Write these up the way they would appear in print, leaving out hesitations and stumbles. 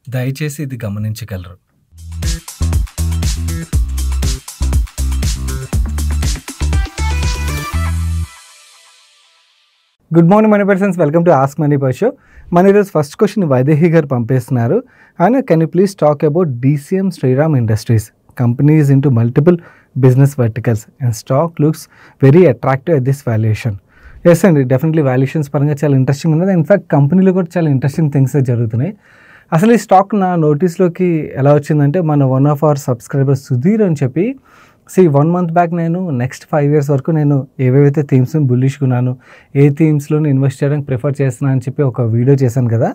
దయచేసి ఇది గమనించగలరు. Good morning money persons, welcome to ask money per show. మన ఈరోజు ఫస్ట్ క్వశ్చన్ వైదేహి గారు పంపిస్తున్నారు. And can you please talk about DCM Shriram industries companies into multiple business verticals and stock looks very attractive at this valuation. Yes అండి, definitely valuations పరంగా చాలా interesting ఉన్నది. In fact కంపెనీలో కూడా చాలా ఇంట్రెస్టింగ్ థింగ్స్ జరుగుతున్నాయి. అసలు ఈ స్టాక్ నా నోటీస్లోకి ఎలా వచ్చిందంటే, మన one of our subscribers Sudheer అని చెప్పి 1 month బ్యాక్ నేను నెక్స్ట్ 5 years వరకు నేను ఏవేవైతే థీమ్స్ని బుల్లిష్కున్నాను, ఏ థీమ్స్లోని ఇన్వెస్ట్ చేయడానికి ప్రిఫర్ చేస్తున్నాను అని చెప్పి ఒక వీడియో చేశాను కదా.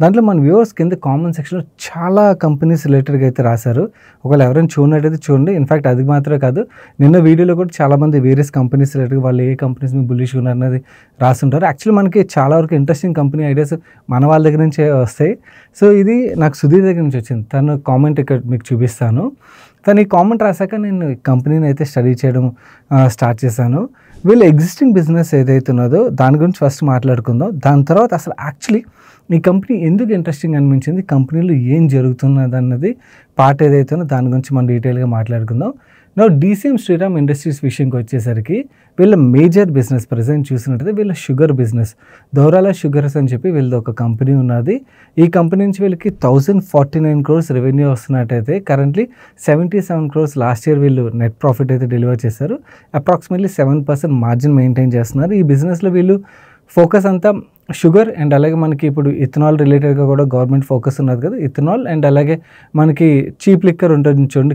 దాంట్లో మన వ్యూవర్స్ కింద కామెంట్ సెక్షన్లో చాలా కంపెనీస్ రిలేటెడ్గా అయితే రాశారు. ఒకవేళ ఎవరైనా చూడనట్టయితే చూడండి. ఇన్ఫాక్ట్ అది మాత్రమే కాదు, నిన్న వీడియోలో కూడా చాలామంది వేరియస్ కంపెనీస్ రిలేటెడ్గా వాళ్ళు ఏ కంపెనీస్ మీద బుల్లిష్కున్నారు అనేది రాస్తుంటారు. యాక్చువల్లీ మనకి చాలా వరకు ఇంట్రెస్టింగ్ కంపెనీ ఐడియాస్ మన వాళ్ళ దగ్గర నుంచే వస్తాయి. సో ఇది నాకు సుధీర్ దగ్గర నుంచి వచ్చింది. తను కామెంట్ ఇక్కడ మీకు చూపిస్తాను. తను ఈ కామెంట్ రాశాక నేను కంపెనీని అయితే స్టడీ చేయడం స్టార్ట్ చేశాను. వీళ్ళ ఎగ్జిస్టింగ్ బిజినెస్ ఏదైతే ఉన్నదో దాని గురించి ఫస్ట్ మాట్లాడుకుందాం. దాని తర్వాత అసలు యాక్చువల్లీ ఈ కంపెనీ ఎందుకు ఇంట్రెస్టింగ్ అనిపించింది, కంపెనీలో ఏం జరుగుతున్నది అన్నది పార్ట్ ఏదైతే ఉన్నదో దాని గురించి మనం డీటెయిల్గా మాట్లాడుకుందాం. నా DCM శ్రీరామ్ ఇండస్ట్రీస్ విషయంకి వచ్చేసరికి వీళ్ళ మేజర్ బిజినెస్ ప్రజెంట్ చూసినట్టయితే వీళ్ళ షుగర్ బిజినెస్, దౌరాల షుగర్స్ అని చెప్పి వీళ్ళది ఒక కంపెనీ ఉన్నది. ఈ కంపెనీ నుంచి వీళ్ళకి 1049 crores రెవెన్యూ వస్తున్నట్టయితే కరెంట్లీ 77 crores లాస్ట్ ఇయర్ వీళ్ళు నెట్ ప్రాఫిట్ అయితే డెలివర్ చేశారు. అప్రాక్సిమేట్లీ 7% మార్జిన్ మెయింటైన్ చేస్తున్నారు. ఈ బిజినెస్లో వీళ్ళు ఫోకస్ అంతా షుగర్ అండ్ అలాగే మనకి ఇప్పుడు ఇథనాల్ రిలేటెడ్గా కూడా గవర్నమెంట్ ఫోకస్ ఉన్నది కదా, ఇథనాల్ అండ్ అలాగే మనకి చీప్ లిక్కర్ ఉంటుంది చూడండి,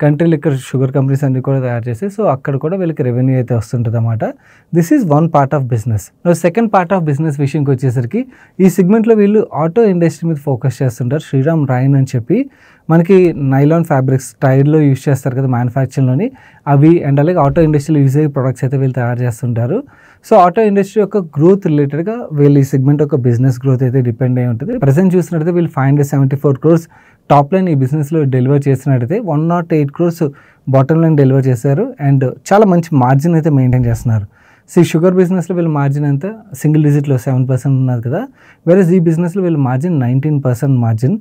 కంట్రీ లిక్కర్ షుగర్ కంపెనీస్ అన్ని కూడా తయారు చేసి, సో అక్కడ కూడా వీళ్ళకి రెవెన్యూ అయితే వస్తుంటుంది అన్నమాట. This is one part of business. Second part of business విషయంకి వచ్చేసరికి ఈ సెగ్మెంట్లో వీళ్ళు ఆటో ఇండస్ట్రీ మీద ఫోకస్ చేస్తుంటారు. శ్రీరామ్ రైన్ అని చెప్పి మనకి నైలాన్ ఫ్యాబ్రిక్స్ టైర్లో యూజ్ చేస్తారు కదా మ్యానుఫ్యాక్చరింగ్లోని, అవి అండ్ అలాగే ఆటో ఇండస్ట్రీలో యూజ్ అయ్యే ప్రొడక్ట్స్ అయితే వీళ్ళు తయారు చేస్తుంటారు. సో ఆటో ఇండస్ట్రీ యొక్క గ్రోత్ రిలేటెడ్గా వీళ్ళు ఈ సెగ్మెంట్ యొక్క బిజినెస్ గ్రోత్ అయితే డిపెండ్ అయి ఉంటుంది. ప్రజెంట్ చూసినట్టయితే వీళ్ళు 574 crores టాప్ లైన్ ఈ బిజినెస్లో డెలివర్ చేసినట్టయితే 108 crores బాటమ్ లైన్ డెలివర్ చేశారు అండ్ చాలా మంచి మార్జిన్ అయితే మెయింటైన్ చేస్తున్నారు. సో ఈ షుగర్ బిజినెస్లో వీళ్ళ మార్జిన్ అంతా సింగిల్ డిజిట్లో 7% ఉన్నది కదా, వేరే ఈ బిజినెస్లో వీళ్ళ margin 19% margin,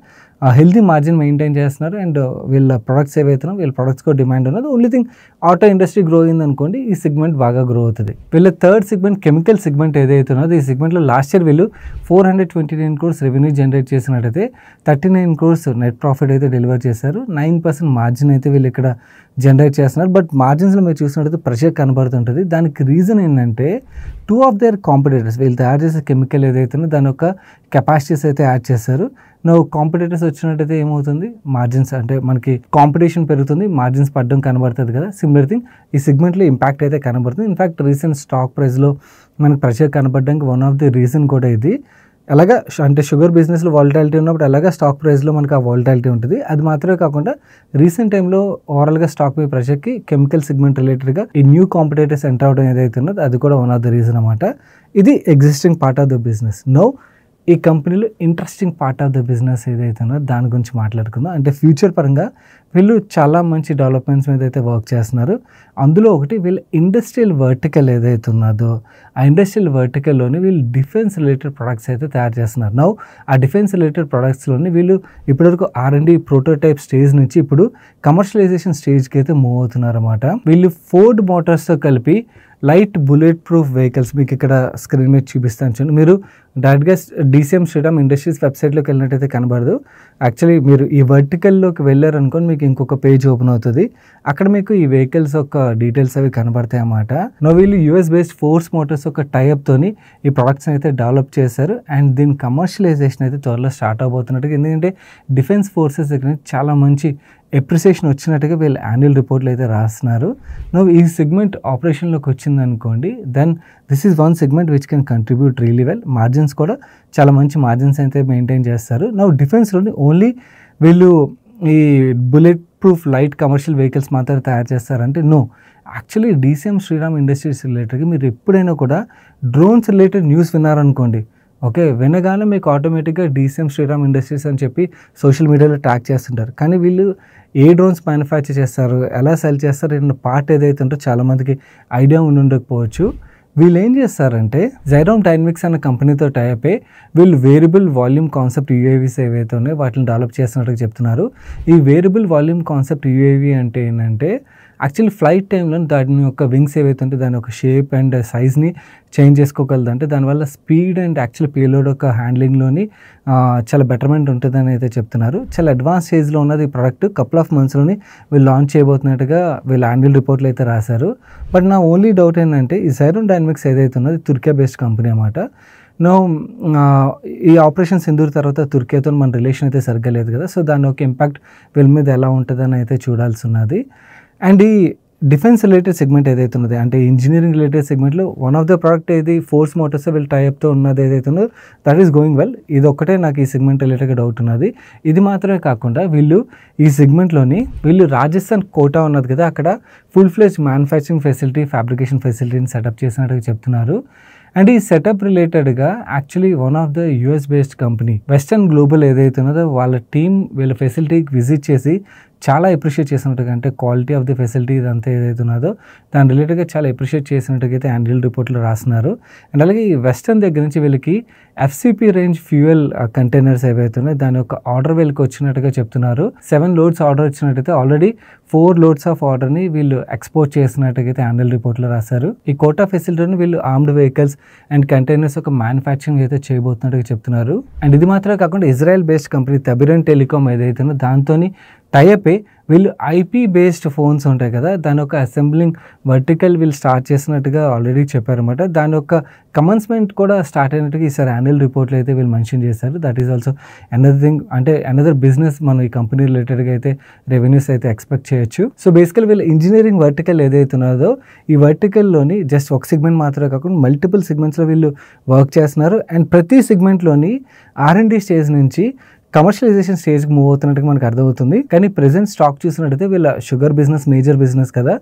healthy margin maintain చేస్తున్నారు. అండ్ వీళ్ళ ప్రొడక్ట్స్ ఏవైతున్నారో వీళ్ళ ప్రొడక్ట్స్ కూడా డిమాండ్ ఉన్నది. Only thing auto industry grow అయింది అనుకోండి, ఈ సెగ్మెంట్ బాగా గ్రో అవుతుంది. వీళ్ళ థర్డ్ సెగ్మెంట్ కెమికల్ సెగ్మెంట్ ఏదైతే ఉన్నదో ఈ సెగ్మెంట్లో లాస్ట్ ఇయర్ వీళ్ళు 429 crores రెవెన్యూ జనరేట్ చేసినట్టయితే 39 crores నెట్ ప్రాఫిట్ అయితే డెలివర్ చేశారు. 9% మార్జిన్ అయితే వీళ్ళు ఇక్కడ జనరేట్ చేస్తున్నారు. బట్ మార్జిన్స్లో మీరు చూసినట్టయితే ప్రెషర్ కనబడుతుంటుంది. దానికి రీజన్ ఏంటంటే 2 of their కాంపిటేటర్స్ వీళ్ళు తయారు చేసే కెమికల్ ఏదైతే ఉందో దాని యొక్క కెపాసిటీస్ అయితే యాడ్ చేశారు. కాంపిటేటర్స్ వచ్చినట్టయితే ఏమవుతుంది, మార్జిన్స్ అంటే మనకి కాంపిటీషన్ పెరుగుతుంది, మార్జిన్స్ పడడం కనబడుతుంది కదా. సిమిలర్ థింగ్ ఈ సెగ్మెంట్లో ఇంపాక్ట్ అయితే కనబడుతుంది. ఇన్ఫాక్ట్ రీసెంట్ స్టాక్ ప్రైస్లో మనకి ప్రెషర్ కనబడడానికి వన్ ఆఫ్ ది రీజన్ కూడా ఇది. అలాగా అంటే షుగర్ బిజినెస్లో వాలటాలిటీ ఉన్నప్పుడు అలాగా స్టాక్ ప్రైస్లో మనకి ఆ వాలటాలిటీ ఉంటుంది. అది మాత్రమే కాకుండా రీసెంట్ టైంలో ఓవరాల్గా స్టాక్ మీద ప్రెషర్కి కెమికల్ సెగ్మెంట్ రిలేటెడ్గా ఈ న్యూ కాంపిటేటర్స్ ఎంటర్ అవడం ఏదైతే ఉన్నదో అది కూడా వన్ ఆఫ్ ద రీజన్ అన్నమాట. ఇది existing part of the business. Now ఈ కంపెనీలో interesting part of the business ఏదైతే ఉన్నదో దాని గురించి మాట్లాడుకుందాం. అంటే ఫ్యూచర్ పరంగా వీళ్ళు చాలా మంచి డెవలప్మెంట్స్ మీద అయితే వర్క్ చేస్తున్నారు. అందులో ఒకటి వీళ్ళ ఇండస్ట్రియల్ వర్టికల్ ఏదైతే ఉన్నదో ఆ ఇండస్ట్రియల్ వర్టికల్లోని వీళ్ళు డిఫెన్స్ రిలేటెడ్ ప్రొడక్ట్స్ అయితే తయారు చేస్తున్నారు. నౌ ఆ డిఫెన్స్ రిలేటెడ్ ప్రొడక్ట్స్లోని వీళ్ళు ఇప్పటివరకు R&D ప్రోటోటైప్ స్టేజ్ నుంచి ఇప్పుడు కమర్షియలైజేషన్ స్టేజ్కి అయితే మూవ్ అవుతున్నారు అన్నమాట. వీళ్ళు ఫోర్డ్ మోటార్స్తో కలిపి లైట్ బుల్లెట్ ప్రూఫ్ వెహికల్స్ మీకు ఇక్కడ స్క్రీన్ మీద చూపిస్తాను చూడండి. మీరు డైరెక్ట్గా DCM శ్రీరామ్ ఇండస్ట్రీస్ వెబ్సైట్లోకి వెళ్ళినట్టయితే కనబడదు. యాక్చువల్లీ మీరు ఈ వర్టికల్లోకి వెళ్ళారనుకోని మీకు ఇంకొక పేజ్ ఓపెన్ అవుతుంది. అక్కడ మీకు ఈ వెహికల్స్ యొక్క డీటెయిల్స్ అవి కనబడతాయి అన్నమాట. వీళ్ళు US బేస్డ్ ఫోర్స్ మోటార్స్ యొక్క టైఅప్తోని ఈ ప్రొడక్ట్స్ అయితే డెవలప్ చేశారు అండ్ దీని కమర్షియలైజేషన్ అయితే త్వరలో స్టార్ట్ అవబోతున్నట్టుగా. ఎందుకంటే డిఫెన్స్ ఫోర్సెస్ దగ్గర చాలా మంచి ఎప్రిసియేషన్ వచ్చినట్టుగా వీళ్ళు యాన్యువల్ రిపోర్ట్లు అయితే రాస్తున్నారు. ఈ సెగ్మెంట్ ఆపరేషన్లోకి వచ్చింది అనుకోండి, then this is one segment which can contribute really well. Margins కూడా చాలా మంచి మార్జిన్స్ అయితే మెయింటైన్ చేస్తారు. డిఫెన్స్లోని ఓన్లీ వీళ్ళు ఈ bullet proof light commercial vehicles మాత్రం తయారు చేస్తారంటే no. Actually DCM Shriram industries రిలేటెడ్గా మీరు ఎప్పుడైనా కూడా డ్రోన్స్ రిలేటెడ్ న్యూస్ విన్నారనుకోండి, ఓకే, వినగానే మీకు ఆటోమేటిక్గా DCM శ్రీరామ్ ఇండస్ట్రీస్ అని చెప్పి సోషల్ మీడియాలో ట్రాక్ చేస్తుంటారు. కానీ వీళ్ళు ఏ డ్రోన్స్ మ్యానుఫ్యాక్చర్ చేస్తారు, ఎలా సెల్ చేస్తారు అన్న పార్ట్ ఏదైతే ఉంటో చాలామందికి ఐడియా ఉండకపోవచ్చు. వీళ్ళు ఏం చేస్తారంటే జైరోమ్ డైనమిక్స్ అనే కంపెనీతో టైప్ అయ్యి వీళ్ళు వేరియబుల్ వాల్యూమ్ కాన్సెప్ట్ యూఏవీస్ ఏవైతే ఉన్నాయో వాటిని డెవలప్ చేస్తున్నట్టుగా చెప్తున్నారు. ఈ వేరియబుల్ వాల్యూమ్ కాన్సెప్ట్ యూఏవీ అంటే ఏంటంటే యాక్చువల్లీ ఫ్లైట్ టైంలో దాని యొక్క వింగ్స్ ఏవైతే ఉంటే దాని యొక్క షేప్ అండ్ సైజ్ని చేంజ్ చేసుకోగలదు. అంటే దానివల్ల స్పీడ్ అండ్ యాక్చువల్ పేలోడ్ యొక్క హ్యాండ్లింగ్లోని చాలా బెటర్మెంట్ ఉంటుందని అయితే చెప్తున్నారు. చాలా అడ్వాన్స్ స్టేజ్లో ఉన్నది ఈ ప్రోడక్ట్. కపుల్ ఆఫ్ మంత్స్లోని వీళ్ళు లాంచ్ చేయబోతున్నట్టుగా వీళ్ళు యాన్యువల్ రిపోర్ట్లు అయితే రాశారు. బట్ నా ఓన్లీ డౌట్ ఏంటంటే ఈ జైరోమ్ డైనమిక్స్ ఏదైతే ఉన్నది తుర్కియా బేస్డ్ కంపెనీ అన్నమాట. నో ఈ ఆపరేషన్ సింధూర్ తర్వాత తుర్కియాతో మన రిలేషన్ అయితే సరిగ్గా లేదు కదా. సో దాని యొక్క ఇంపాక్ట్ వీళ్ళ మీద ఎలా ఉంటుందని అయితే చూడాల్సి ఉన్నది. అండ్ ఈ డిఫెన్స్ రిలేటెడ్ సెగ్మెంట్ ఏదైతే ఉన్నది అంటే ఇంజనీరింగ్ రిలేటెడ్ సెగ్మెంట్లో వన్ ఆఫ్ ద ప్రోడక్ట్ ఏది ఫోర్స్ మోటార్స్ వీళ్ళు టైప్తో ఉన్నది ఏదైతే ఉన్నదో దట్ ఈస్ గోయింగ్ వెల్. ఇది ఒక్కటే నాకు ఈ సెగ్మెంట్ రిలేటెడ్గా డౌట్ ఉన్నది. ఇది మాత్రమే కాకుండా వీళ్ళు ఈ సెగ్మెంట్లోని వీళ్ళు రాజస్థాన్ కోటా ఉన్నది కదా, అక్కడ full fledge manufacturing facility fabrication ఫెసిలిటీని సెటప్ చేసినట్టుగా చెప్తున్నారు. అండ్ ఈ సెటప్ రిలేటెడ్గా actually one of the US based company western global ఏదైతే ఉన్నదో వాళ్ళ టీం వీళ్ళ ఫెసిలిటీకి విజిట్ చేసి చాలా అప్రిషియేట్ చేసినట్టుగా అంటే క్వాలిటీ ఆఫ్ ది ఫెసిలిటీ ఇదంతా ఏదైతే ఉన్నదో దాని రిలేటెడ్గా చాలా అప్రిషియేట్ చేసినట్టుగా అయితే యాన్యువల్ రిపోర్ట్లో రాస్తున్నారు. అండ్ అలాగే ఈ వెస్టర్న్ దగ్గర నుంచి వీళ్ళకి ఎఫ్సిపి రేంజ్ ఫ్యూయల్ కంటైనర్స్ ఏవైతే ఉన్నాయో దాని యొక్క ఆర్డర్ వీళ్ళకి వచ్చినట్టుగా చెప్తున్నారు. 7 loads ఆర్డర్ వచ్చినట్టయితే ఆల్రెడీ 4 loads ఆఫ్ ఆర్డర్ని వీళ్ళు ఎక్స్పోర్ట్ చేసినట్టుగా అయితే యాన్యువల్ రిపోర్ట్లో రాశారు. ఈ కోటా ఫెసిలిటీని వీళ్ళు ఆర్మ్డ్ వెహికల్స్ అండ్ కంటైనర్స్ ఒక మ్యానుఫ్యాక్చరింగ్ అయితే చేయబోతున్నట్టుగా చెప్తున్నారు. అండ్ ఇది మాత్రమే కాకుండా ఇజ్రాయెల్ బేస్డ్ కంపెనీ తెబిరన్ టెలికామ్ ఏదైతే ఉందో దాంతో టైప్ వీళ్ళు ఐపీ బేస్డ్ ఫోన్స్ ఉంటాయి కదా దాని యొక్క అసెంబ్లింగ్ వర్టికల్ వీళ్ళు స్టార్ట్ చేసినట్టుగా ఆల్రెడీ చెప్పారన్నమాట. దాని యొక్క కమన్స్మెంట్ కూడా స్టార్ట్ అయినట్టుగా ఈసారి యాన్యువల్ రిపోర్ట్లో అయితే వీళ్ళు మెన్షన్ చేశారు. That is also another thing, అంటే అనదర్ బిజినెస్ మనం ఈ కంపెనీ రిలేటెడ్గా అయితే రెవెన్యూస్ అయితే ఎక్స్పెక్ట్ చేయొచ్చు. సో బేసికల్ వీళ్ళు ఇంజనీరింగ్ వర్టికల్ ఏదైతే ఉన్నదో ఈ వర్టికల్లోని జస్ట్ ఒక సెగ్మెంట్ మాత్రమే కాకుండా మల్టిపుల్ సెగ్మెంట్స్లో వీళ్ళు వర్క్ చేస్తున్నారు. అండ్ ప్రతి సెగ్మెంట్లోని R&D స్టేజ్ నుంచి కమర్షియలైజేషన్ స్టేజ్కి మూవ్ అవుతున్నట్టుగా మనకు అర్థమవుతుంది. కానీ ప్రెజెంట్ స్టాక్ చూసినట్టయితే వీళ్ళ షుగర్ బిజినెస్ మేజర్ బిజినెస్ కదా.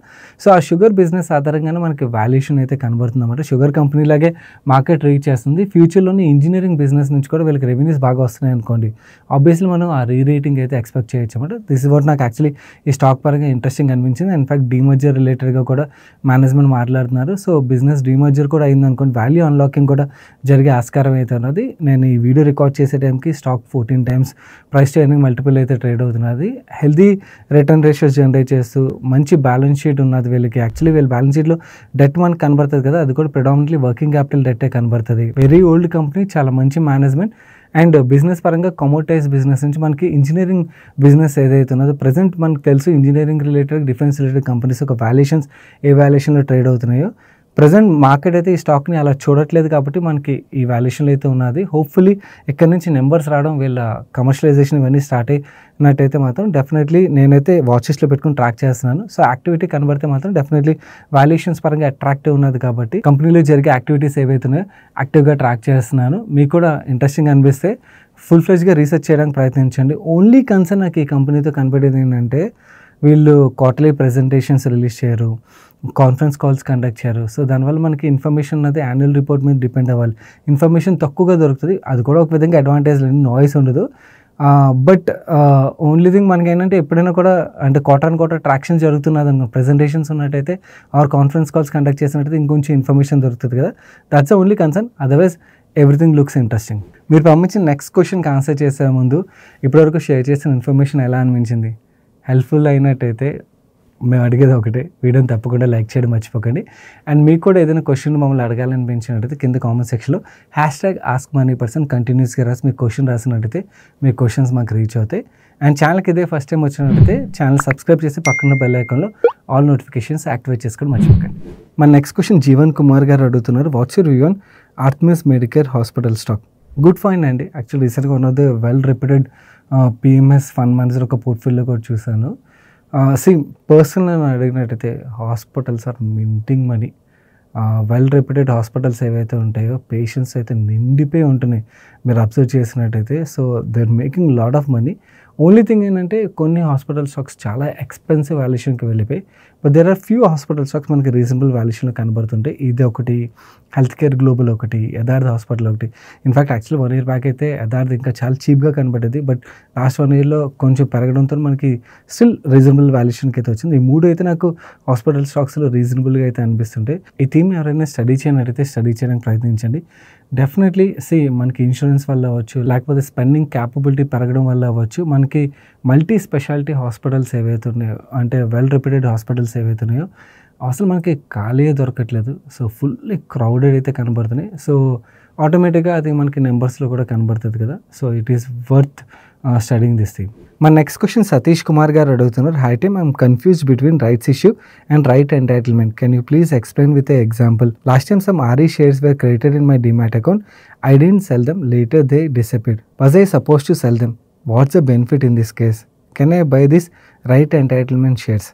సో ఆ షుగర్ బిజినెస్ ఆధారంగానే మనకి వాల్యుయేషన్ అయితే కనబడుతుంది అన్నమాట. షుగర్ కంపెనీ లాగే మార్కెట్ రీచ్ చేస్తుంది. ఫ్యూచర్లోని ఇంజనీరింగ్ బిజినెస్ నుంచి కూడా వీళ్ళకి రెవెన్యూస్ బాగా వస్తున్నాయి అనుకోండి, ఆబ్వియస్లీ మనం ఆ రీరేటింగ్ అయితే ఎక్స్పెక్ట్ చేయొచ్చు అన్నమాట. దిస్ ఇస్ వాట్ నాకు యాక్చువల్లీ ఈ స్టాక్ పరంగా ఇంట్రెస్టింగ్ అనిపించింది. ఇన్ఫాక్ట్ డీమర్జర్ రిలేటెడ్గా కూడా మేనేజ్మెంట్ మాట్లాడుతున్నారు. సో బిజినెస్ డీమర్జర్ కూడా అయింది అనుకోండి, వాల్యూ అన్లాకింగ్ కూడా జరిగే ఆస్కారం అయితే ఉన్నది. నేను ఈ వీడియో రికార్డ్ చేసే టైంకి stock 14 times price to earning multiple అయితే ట్రేడ్ అవుతున్నది. హెల్దీ రిటర్న్ రేషియోస్ జనరేట్ చేస్తూ మంచి బ్యాలెన్స్ షీట్ ఉన్నది వీళ్ళకి. యాక్చువల్లీ వీళ్ళ బ్యాలెన్స్ షీట్లో డెట్ మనకు కనబడుతుంది కదా, అది కూడా ప్రిడామినెంట్లీ వర్కింగ్ క్యాపిటల్ డెట్టే కనబడుతుంది. వెరీ ఓల్డ్ కంపెనీ, చాలా మంచి మేనేజ్మెంట్ అండ్ బిజినెస్ పరంగా కమోటైజ్ బిజినెస్ నుంచి మనకి ఇంజనీరింగ్ బిజినెస్ ఏదైతే ఉన్నదో ప్రజెంట్ మనకు తెలుసు engineering related defence related companies ఒక వాల్యుయేషన్స్ ఏ వాల్యుయేషన్లో ట్రేడ్ అవుతున్నాయో ప్రజెంట్ మార్కెట్ అయితే ఈ స్టాక్ని అలా చూడట్లేదు కాబట్టి మనకి ఈ వాల్యుయేషన్లో అయితే ఉన్నది. హోప్ఫుల్లీ ఇక్కడ నుంచి నెంబర్స్ రావడం వీళ్ళ కమర్షియలైజేషన్ ఇవన్నీ స్టార్ట్ అయినట్టయితే మాత్రం డెఫినెట్లీ నేనైతే వాచెస్లో పెట్టుకుని ట్రాక్ చేస్తున్నాను. సో యాక్టివిటీ కనబడితే మాత్రం డెఫినెట్లీ వాల్యుయేషన్స్ పరంగా అట్రాక్టివ్ ఉన్నది కాబట్టి కంపెనీలో జరిగే యాక్టివిటీస్ ఏవైతున్నాయో యాక్టివ్గా ట్రాక్ చేస్తున్నాను. మీకు కూడా ఇంట్రెస్టింగ్ అనిపిస్తే ఫుల్ ఫ్లెజ్గా రీసెర్చ్ చేయడానికి ప్రయత్నించండి. ఓన్లీ కన్సర్న్ నాకు ఈ కంపెనీతో కనపడేది ఏంటంటే వీళ్ళు క్వార్టర్లీ ప్రెజెంటేషన్స్ రిలీజ్ చేయరు, కాన్ఫరెన్స్ కాల్స్ కండక్ట్ చేయరు. సో దానివల్ల మనకి ఇన్ఫర్మేషన్ అనేది యాన్యువల్ రిపోర్ట్ మీద డిపెండ్ అవ్వాలి. ఇన్ఫర్మేషన్ తక్కువగా దొరుకుతుంది, అది కూడా ఒక విధంగా అడ్వాంటేజ్ లేదు, నాయిస్ ఉండదు. బట్ ఓన్లీ థింగ్ మనకి ఏంటంటే ఎప్పుడైనా కూడా అంటే క్వార్టర్ ట్రాక్షన్ జరుగుతున్నది అనుకో, ప్రెజెంటేషన్స్ ఉన్నట్టయితే ఆర్ కాన్ఫరెన్స్ కాల్స్ కండక్ట్ చేసినట్టయితే ఇంకొంచెం ఇన్ఫర్మేషన్ దొరుకుతుంది కదా. That's only concern, otherwise everything looks interesting. మీరు పంపించిన నెక్స్ట్ క్వశ్చన్కి ఆన్సర్ చేసే ముందు ఇప్పటివరకు షేర్ చేసిన ఇన్ఫర్మేషన్ ఎలా అనిపించింది? హెల్ప్ఫుల్ అయినట్టయితే మేము అడిగేది ఒకటే, వీడియోని తప్పకుండా లైక్ చేయడం మర్చిపోకండి. అండ్ మీకు కూడా ఏదైనా క్వశ్చన్ మమ్మల్ని అడగాలనిపించినట్టయితే కింద కామెంట్ సెక్షన్లో #AskMoneyPerson కంటిన్యూస్గా రాసి మీకు క్వశ్చన్ రాసినట్టయితే మీ క్వశ్చన్స్ మాకు రీచ్ అవుతాయి. అండ్ ఛానల్కి ఇదే ఫస్ట్ టైం వచ్చినట్టయితే ఛానల్ సబ్స్క్రైబ్ చేసి పక్కన బెల్ ఐకాన్లో ఆల్ నోటిఫికేషన్స్ యాక్టివేట్ చేసుకోవడం మర్చిపోకండి. మన నెక్స్ట్ క్వశ్చన్ జీవన్ కుమార్ గారు అడుగుతున్నారు, what's your view on Artemis medicare hospital stock? Good find అండి. యాక్చువల్లీ రీసెంట్గా one of the well reputed PMS fund manager ఒక పోర్ట్ఫోలియో కూడా చూశాను. పర్సనల్ అడిగినట్టయితే hospitals are minting money. Well reputed hospitals ఏవైతే ఉంటాయో పేషెంట్స్ అయితే నిండిపోయి ఉంటున్నాయి మీరు అబ్జర్వ్ చేసినట్టయితే. So they are making lot of money. Only thing ఏంటంటే కొన్ని హాస్పిటల్ స్టాక్స్ చాలా ఎక్స్పెన్సివ్ వాల్యుయేషన్కి వెళ్ళిపోయి, but there are few hospital stocks మనకి రీజనబుల్ వాల్యుయేషన్లో కనబడుతుంటాయి. ఇది ఒకటి, హెల్త్ కేర్ గ్లోబల్ ఒకటి, యథార్థ హాస్పిటల్ ఒకటి. ఇన్ఫాక్ట్ యాక్చువల్లీ 1 year బ్యాక్ అయితే యథార్థ ఇంకా చాలా చీప్గా కనబడేది, బట్ లాస్ట్ 1 yearలో కొంచెం పెరగడంతో మనకి స్టిల్ రీజనబుల్ వాల్యుయేషన్కి అయితే వచ్చింది. ఈ 3 అయితే నాకు హాస్పిటల్ స్టాక్స్లో రీజనబుల్గా అయితే అనిపిస్తుంటాయి. ఈ థీమ్ ఎవరైనా స్టడీ చేయనట్టయితే స్టడీ చేయడానికి ప్రయత్నించండి. డెఫినెట్లీ మనకి ఇన్సూరెన్స్ వల్ల అవ్వచ్చు, లేకపోతే స్పెండింగ్ క్యాపబిలిటీ పెరగడం వల్ల అవ్వచ్చు, మనకి మల్టీ స్పెషాలిటీ హాస్పిటల్స్ ఏవైతే ఉన్నాయో, అంటే వెల్ రెప్యూటెడ్ హాస్పిటల్స్ ఏవైతే ఉన్నాయో అసలు మనకి ఖాళీయే దొరకట్లేదు. సో ఫుల్లీ క్రౌడెడ్ అయితే కనబడుతున్నాయి. సో ఆటోమేటిక్గా అది మనకి నెంబర్స్లో కూడా కనబడుతుంది కదా. So it is worth studying this thing. మన నెక్స్ట్ క్వశ్చన్ సతీష్ కుమార్ గారు అడుగుతున్నారు. High time I'm confuse between rights issue and right entitlement. Can you please explain with a example? Last time some RE shares were created in my Demat account. I didn't sell them. Later they disappeared. Was I supposed to sell them? What's the benefit in this case? Can I buy this right entitlement shares?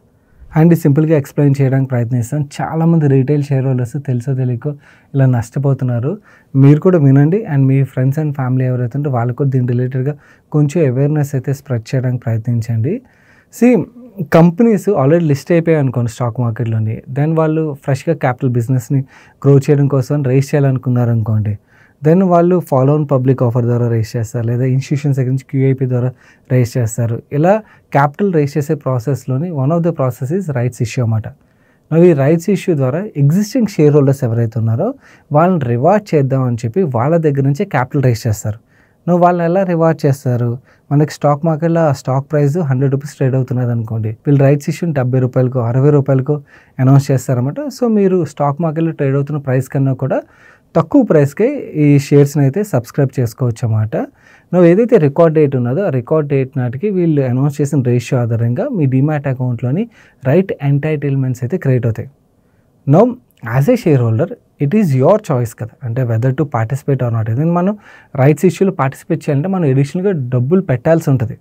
And సింపుల్గా explain చేయడానికి ప్రయత్నిస్తాను. చాలామంది retail share holders తెలుసో తెలియకో ఇలా నష్టపోతున్నారు. మీరు కూడా వినండి, and me friends and family ఎవరైతే ఉంటే వాళ్ళకు కూడా దీని రిలేటెడ్గా కొంచెం అవేర్నెస్ అయితే స్ప్రెడ్ చేయడానికి ప్రయత్నించండి. కంపెనీస్ ఆల్రెడీ లిస్ట్ అయిపోయాయి అనుకోండి స్టాక్ మార్కెట్లోని, దెన్ వాళ్ళు ఫ్రెష్గా క్యాపిటల్ బిజినెస్ని గ్రో చేయడం కోసం రైజ్ చేయాలనుకున్నారు అనుకోండి, దెన్ వాళ్ళు ఫాలో ఆన్ పబ్లిక్ ఆఫర్ ద్వారా రైజ్ చేస్తారు, లేదా ఇన్స్టిట్యూషన్స్ దగ్గర నుంచి QIP ద్వారా రైజ్ చేస్తారు. ఇలా క్యాపిటల్ రైజ్ చేసే ప్రాసెస్లోని one of the process is rights issue అన్నమాట. ఈ రైట్స్ ఇష్యూ ద్వారా ఎగ్జిస్టింగ్ షేర్ హోల్డర్స్ ఎవరైతే ఉన్నారో వాళ్ళని రివార్డ్ చేద్దామని చెప్పి వాళ్ళ దగ్గర నుంచే క్యాపిటల్ రైజ్ చేస్తారు. వాళ్ళని ఎలా రివార్డ్ చేస్తారు? మనకి స్టాక్ మార్కెట్లో ఆ స్టాక్ ప్రైస్ 100 రూపీస్ ట్రేడ్ అవుతున్నది అనుకోండి, వీళ్ళు రైట్స్ ఇష్యూని 70 రూపాయలకు 60 రూపాయలకు అనౌన్స్ చేస్తారన్నమాట. సో మీరు స్టాక్ మార్కెట్లో ట్రేడ్ అవుతున్న ప్రైస్ కన్నా కూడా తక్కువ ప్రైస్కే ఈ షేర్స్ని అయితే సబ్స్క్రైబ్ చేసుకోవచ్చు అన్నమాట. ఏదైతే రికార్డ్ డేట్ ఉన్నదో ఆ రికార్డ్ డేట్ నాటికి వీళ్ళు అనౌన్స్ చేసిన రేషియో ఆధారంగా మీ డిమాట్ అకౌంట్లోని రైట్ ఎంటైటిల్మెంట్స్ అయితే క్రియేట్ అవుతాయి. As a shareholder it is your choice కదా, అంటే whether to participate or not. ఎందుకంటే మనం రైట్స్ ఇష్యూలో పార్టిసిపేట్ చేయాలంటే మనం ఎడిషనల్గా డబ్బులు పెట్టాల్సి ఉంటుంది.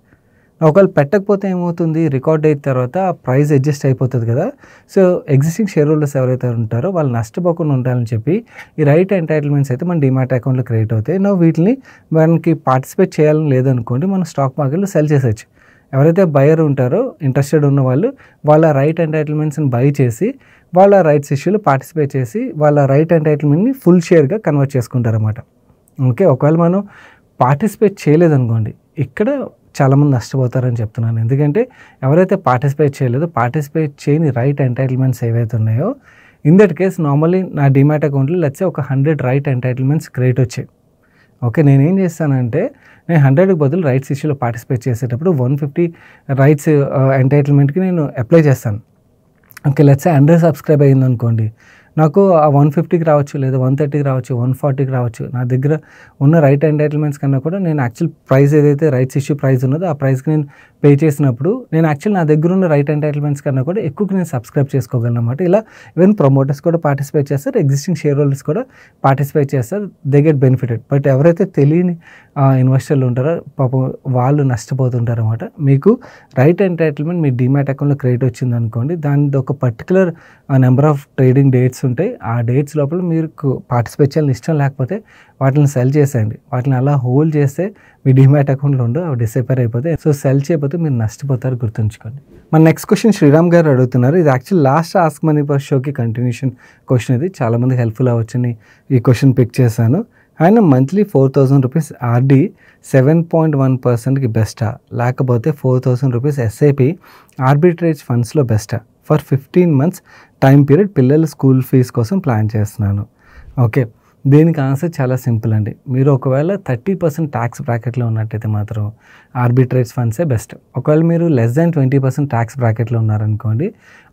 ఒకవేళ పెట్టకపోతే ఏమవుతుంది, రికార్డ్ అయిన తర్వాత ప్రైస్ అడ్జస్ట్ అయిపోతుంది కదా. సో ఎగ్జిస్టింగ్ షేర్ హోల్డర్స్ ఎవరైతే ఉంటారో వాళ్ళు నష్టపోకుండా ఉండాలని చెప్పి ఈ రైట్ ఎంటైటిల్మెంట్స్ అయితే మన డిమాట్ అకౌంట్లో క్రియేట్ అవుతాయి. వీటిని మనకి పార్టిసిపేట్ చేయాలని లేదనుకోండి, మనం స్టాక్ మార్కెట్లో సెల్ చేసేయచ్చు. ఎవరైతే బయర్ ఉంటారో ఇంట్రెస్టెడ్ ఉన్న వాళ్ళు వాళ్ళ రైట్ ఎంటైటిల్మెంట్స్ని బై చేసి వాళ్ళ రైట్స్ ఇష్యూలో పార్టిసిపేట్ చేసి వాళ్ళ రైట్ ఎంటైటిల్మెంట్ని ఫుల్ షేర్గా కన్వర్ట్ చేసుకుంటారన్నమాట. ఓకే, ఒకవేళ మనం పార్టిసిపేట్ చేయలేదనుకోండి, ఇక్కడ చాలామంది నష్టపోతారని చెప్తున్నాను. ఎందుకంటే ఎవరైతే పార్టిసిపేట్ పార్టిసిపేట్ చేయని రైట్ ఎంటైటిల్మెంట్స్ ఏవైతే ఉన్నాయో, ఇన్ దట్ కేస్ నార్మల్లీ నా డిమాట్ అకౌంట్లో లెట్స్ ఒక 100 రైట్ ఎంటైటిల్మెంట్స్ క్రియేట్ వచ్చాయి. ఓకే, నేనేం చేస్తానంటే నేను 100కి బదులు రైట్స్ ఇష్యూలో పార్టిసిపేట్ చేసేటప్పుడు 150 రైట్స్ ఎంటైటిల్మెంట్కి నేను అప్లై చేస్తాను. ఓకే, లెట్స్ 100 సబ్స్క్రైబ్ అయ్యింది అనుకోండి, నాకు ఆ 150కి రావచ్చు, లేదా 130కి రావచ్చు, 140కి రావచ్చు. నా దగ్గర ఉన్న రైట్ ఎంటైటిల్మెంట్స్ కన్నా కూడా నేను యాక్చువల్ ప్రైస్ ఏదైతే రైట్స్ ఇష్యూ ప్రైస్ ఉన్నదో ఆ ప్రైస్కి నేను పే చేసినప్పుడు నేను యాక్చువల్ నా దగ్గర ఉన్న రైట్ ఎంటైటిల్మెంట్స్ కన్నా కూడా ఎక్కువకి నేను సబ్స్క్రైబ్ చేసుకోగలను అన్నమాట. ఇలా ఈవెన్ ప్రమోటర్స్ కూడా పార్టిసిపేట్ చేస్తారు, ఎగ్జిస్టింగ్ షేర్ హోల్డర్స్ కూడా పార్టిసిపేట్ చేస్తారు, దే గెట్ బెనిఫిటెడ్. బట్ ఎవరైతే తెలియని ఇన్వెస్టర్లు ఉంటారో పాపం వాళ్ళు నష్టపోతుంటారు అన్నమాట. మీకు రైట్ ఎంటైటిల్మెంట్ మీ డిమాట్ అకౌంట్లో క్రియేట్ వచ్చింది అనుకోండి, దాని ఒక particular number of trading dates ఉంటాయి. ఆ డేట్స్ లోపల మీరు పార్టిసిపేట్ చేయాలని ఇష్టం లేకపోతే వాటిని సెల్ చేసేయండి. వాటిని అలా హోల్డ్ చేస్తే మీ డిమాట్ అకౌంట్లో ఉండవు, అవి డిసపేర్ అయిపోతాయి. సో సెల్ చేయకపోతే మీరు నష్టపోతారు, గుర్తుంచుకోండి. మన నెక్స్ట్ క్వశ్చన్ శ్రీరామ్ గారు అడుగుతున్నారు. ఇది actual last ask money per షోకి కంటిన్యూషన్ క్వశ్చన్. ఇది చాలామంది హెల్ప్ఫుల్ అవ్వచ్చని ఈ క్వశ్చన్ పిక్ చేశాను. ఆయన మంత్లీ 4,000 రూపీస్ RD 7.1%కి బెస్టా, లేకపోతే 4,000 రూపీస్ SIP ఆర్బిట్రేజ్ ఫండ్స్లో బెస్టా? ఫర్ 15 months టైం పీరియడ్ పిల్లల స్కూల్ ఫీజు కోసం ప్లాన్ చేస్తున్నాను. ఓకే, దీనికి ఆన్సర్ చాలా సింపుల్ అండి. మీరు ఒకవేళ 30% ట్యాక్స్ బ్రాకెట్లో ఉన్నట్టయితే మాత్రం ఆర్బిట్రేజ్ ఫండ్సే బెస్ట్. ఒకవేళ మీరు లెస్ దాన్ 20% ట్యాక్స్ బ్రాకెట్లో ఉన్నారనుకోండి,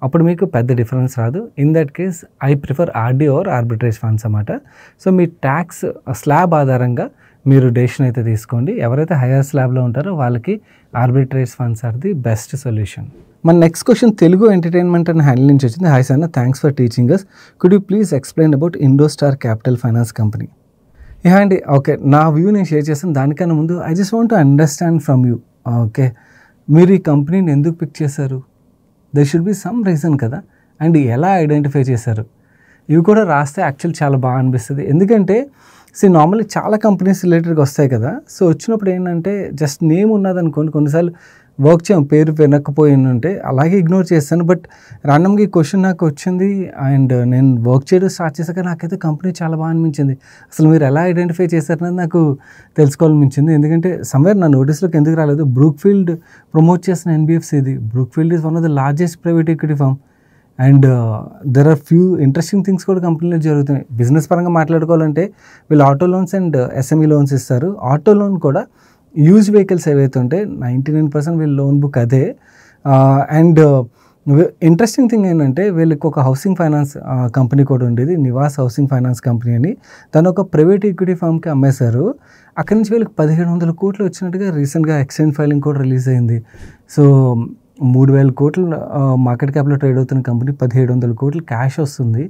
అప్పుడు మీకు పెద్ద డిఫరెన్స్ రాదు. In that case I prefer RD over arbitrage funds అన్నమాట. సో మీ ట్యాక్స్ స్లాబ్ ఆధారంగా మీరు డెసిషన్ అయితే తీసుకోండి. ఎవరైతే హైయర్ స్లాబ్లో ఉంటారో వాళ్ళకి arbitrage funds are the best solution. మన next question Telugu entertainment and handle నుంచి వచ్చింది. Hi Sanna, thanks for teaching us. Could you please explain about IndoStar capital finance company? అండి, ఓకే, నా వ్యూ నేను షేర్ చేస్తాను. దానికన్నా ముందు I just want to understand from you. Okay, మీరు ఈ కంపెనీని ఎందుకు పిక్ చేశారు? There should be some reason కదా. అండ్ ఎలా ఐడెంటిఫై చేశారు? ఇవి కూడా రాస్తే యాక్చువల్ చాలా బాగా అనిపిస్తుంది. ఎందుకంటే నార్మల్లీ చాలా కంపెనీస్ రిలేటెడ్గా వస్తాయి కదా. సో వచ్చినప్పుడు ఏంటంటే జస్ట్ నేమ్ ఉన్నదనుకోండి, కొన్నిసార్లు వర్క్ చేయం పేరు వినకపోయి ఉంటే అలాగే ఇగ్నోర్ చేస్తాను. బట్ ర్యాండమ్గా ఈ క్వశ్చన్ నాకు వచ్చింది అండ్ నేను వర్క్ చేయడం స్టార్ట్ చేశాక నాకైతే కంపెనీ చాలా బాగా అనిపించింది. అసలు మీరు ఎలా ఐడెంటిఫై చేశారనేది నాకు తెలుసుకోవాలనిపించింది. ఎందుకంటే సమ్వేర్ నా నోటీస్లోకి ఎందుకు రాలేదు, బ్రూక్ఫీల్డ్ ప్రమోట్ చేసిన ఎన్బిఎఫ్సి ఇది. Brookfield is one of the largest private equity firm and there are few interesting things కూడా కంపెనీలో జరుగుతున్నాయి. బిజినెస్ పరంగా మాట్లాడుకోవాలంటే వీళ్ళు auto loans and SME loans ఇస్తారు. ఆటో లోన్ కూడా యూజ్ వెహికల్స్ ఏవైతే ఉంటే 99% వీళ్ళ లోన్ బుక్ అదే. అండ్ ఇంట్రెస్టింగ్ థింగ్ ఏంటంటే వీళ్ళకి ఒక హౌసింగ్ ఫైనాన్స్ కంపెనీ కూడా ఉండేది, నివాస్ హౌసింగ్ ఫైనాన్స్ కంపెనీ అని. దాని ఒక ప్రైవేట్ ఈక్విటీ ఫర్మ్కి అమ్మేశారు. అక్కడి నుంచి వీళ్ళకి 1700 కోట్లు వచ్చినట్టుగా రీసెంట్గా ఎక్స్చేంజ్ ఫైలింగ్ కూడా రిలీజ్ అయింది. సో 3000 కోట్లు మార్కెట్ క్యాప్లో ట్రేడ్ అవుతున్న కంపెనీ 1700 కోట్లు క్యాష్ వస్తుంది.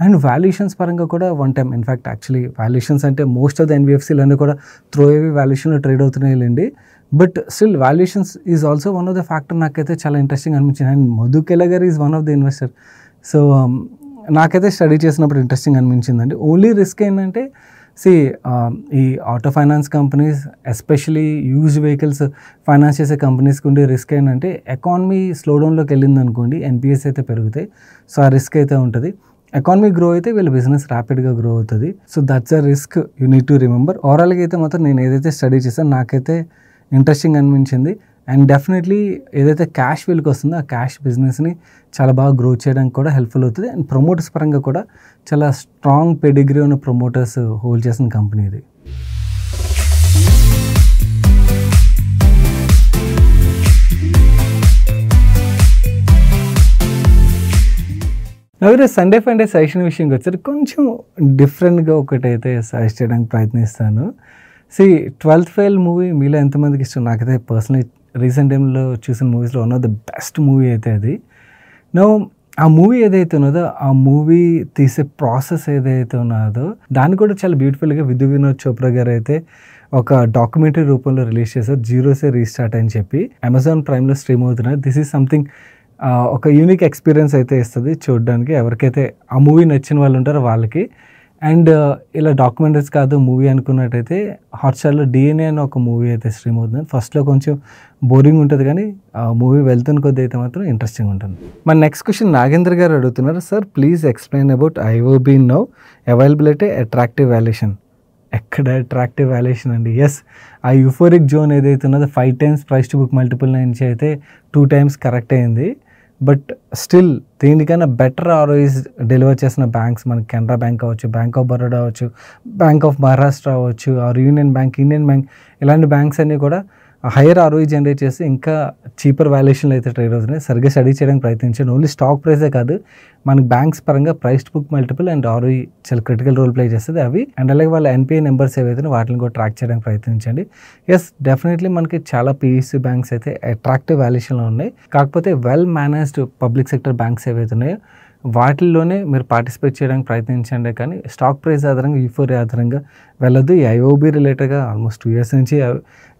అండ్ వాల్యుయేషన్స్ పరంగా కూడా one time, in fact actually valuations అంటే మోస్ట్ ఆఫ్ ద ఎన్బిఎఫ్సీలన్నీ కూడా త్రో ఏవి వాల్యుయేషన్లో ట్రేడ్ అవుతున్నాయి లేండి. But still valuations is also one of the factor నాకైతే చాలా ఇంట్రెస్టింగ్ అనిపించింది. And Madhu Kelagar is one of the investor. So నాకైతే స్టడీ చేసినప్పుడు ఇంట్రెస్టింగ్ అనిపించిందండి. ఓన్లీ రిస్క్ ఏంటంటే ఈ auto finance companies, especially used vehicles finance చేసే కంపెనీస్కి ఉండే రిస్క్ ఏంటంటే ఎకానమీ స్లోడౌన్లోకి వెళ్ళింది అనుకోండి, ఎన్పిఎస్ అయితే పెరుగుతాయి. సో ఆ రిస్క్ అయితే ఉంటుంది. ఎకానమీ గ్రో అయితే వీళ్ళ బిజినెస్ ర్యాపిడ్గా గ్రో అవుతుంది. So that's a risk you need to remember. ఓవరాల్గా అయితే మాత్రం నేను ఏదైతే స్టడీ చేశాను నాకైతే ఇంట్రెస్టింగ్ అనిపించింది. అండ్ డెఫినెట్లీ ఏదైతే క్యాష్ వీళ్ళకి వస్తుందో ఆ క్యాష్ బిజినెస్ని చాలా బాగా గ్రో చేయడానికి కూడా హెల్ప్ఫుల్ అవుతుంది. అండ్ ప్రమోటర్స్ పరంగా కూడా చాలా స్ట్రాంగ్ పెడిగ్రీ ఉన్న ప్రమోటర్స్ హోల్డ్ చేసిన కంపెనీ ఇది. నవ్వు సండే ఫండే సజెషన్ విషయంకి వచ్చారు. కొంచెం డిఫరెంట్గా ఒకటైతే సజెస్ట్ చేయడానికి ప్రయత్నిస్తాను. 12th ఫెయిల్ మూవీ మీలో ఎంతమందికి ఇష్టం? నాకైతే పర్సనలీ రీసెంట్ టైంలో చూసిన మూవీస్లో one of the best movie అయితే అది. ఆ మూవీ ఏదైతే ఉన్నదో, ఆ మూవీ తీసే ప్రాసెస్ ఏదైతే ఉన్నదో దాన్ని కూడా చాలా బ్యూటిఫుల్గా వినోద్ చోప్రా గారు అయితే ఒక డాక్యుమెంటరీ రూపంలో రిలీజ్ చేశారు, జీరో సే రీస్టార్ట్ అని చెప్పి. అమెజాన్ ప్రైమ్లో స్ట్రీమ్ అవుతున్నారు. దిస్ ఈజ్ సంథింగ్ ఒక యూనిక్ ఎక్స్పీరియన్స్ అయితే ఇస్తుంది చూడడానికి, ఎవరికైతే ఆ మూవీ నచ్చిన వాళ్ళు ఉంటారో వాళ్ళకి. అండ్ ఇలా డాక్యుమెంటరీస్ కాదు మూవీ అనుకున్నట్టయితే హాట్స్టార్లో డిఎన్ఏ అని ఒక మూవీ అయితే స్ట్రీమ్ అవుతుంది. ఫస్ట్లో కొంచెం బోరింగ్ ఉంటుంది కానీ ఆ మూవీ వెళ్తున్న కొద్ది అయితే మాత్రం ఇంట్రెస్టింగ్ ఉంటుంది. మన నెక్స్ట్ క్వశ్చన్ నాగేంద్ర గారు అడుగుతున్నారు, sir please explain about IOB now availability attractive valuation. ఎక్కడ అట్రాక్టివ్ వాల్యుయేషన్ అండి? ఎస్, ఆ యూఫోరిక్ జోన్ ఏదైతే ఉన్నదో 5 times price to book multiple నుంచి అయితే 2 times కరెక్ట్ అయింది. బట్ స్టిల్ దీనికన్నా బెటర్ ఆర్ఓఈస్ డెలివర్ చేసిన బ్యాంక్స్ మనకి కెనరా బ్యాంక్ అవ్వచ్చు, బ్యాంక్ ఆఫ్ బరోడా అవ్వచ్చు, బ్యాంక్ ఆఫ్ మహారాష్ట్ర అవ్వచ్చు, or union bank, Indian bank, ఇలాంటి బ్యాంక్స్ అన్నీ కూడా హైయర్ ఆర్ఓఈ జనరేట్ చేసి ఇంకా చీపర్ వాల్యుయేషన్లు అయితే ట్రేడ్ అవుతున్నాయి. సరిగ్గా స్టడీ చేయడానికి ప్రయత్నించండి. ఓన్లీ స్టాక్ ప్రైసే కాదు, మనకి బ్యాంక్స్ పరంగా price to book multiple and ROE చాలా క్రిటికల్ రోల్ ప్లే చేస్తుంది అవి. అండ్ అలాగే వాళ్ళ ఎన్పిఏ నెంబర్స్ ఏవైతే వాటిని కూడా ట్రాక్ చేయడానికి ప్రయత్నించండి. ఎస్, డెఫినెట్లీ మనకి చాలా పిఎస్యూ బ్యాంక్స్ అయితే అట్రాక్టివ్ వాల్యుయేషన్లో ఉన్నాయి. కాకపోతే well managed public sector banks ఏవైతే ఉన్నాయో వాటిల్లోనే మీరు పార్టిసిపేట్ చేయడానికి ప్రయత్నించండి. కానీ స్టాక్ ప్రైస్ ఆధారంగా, యూఫోరియా ఆధారంగా వెళ్ళదు. ఈ ఐఓబి రిలేటెడ్గా ఆల్మోస్ట్ 2 years నుంచి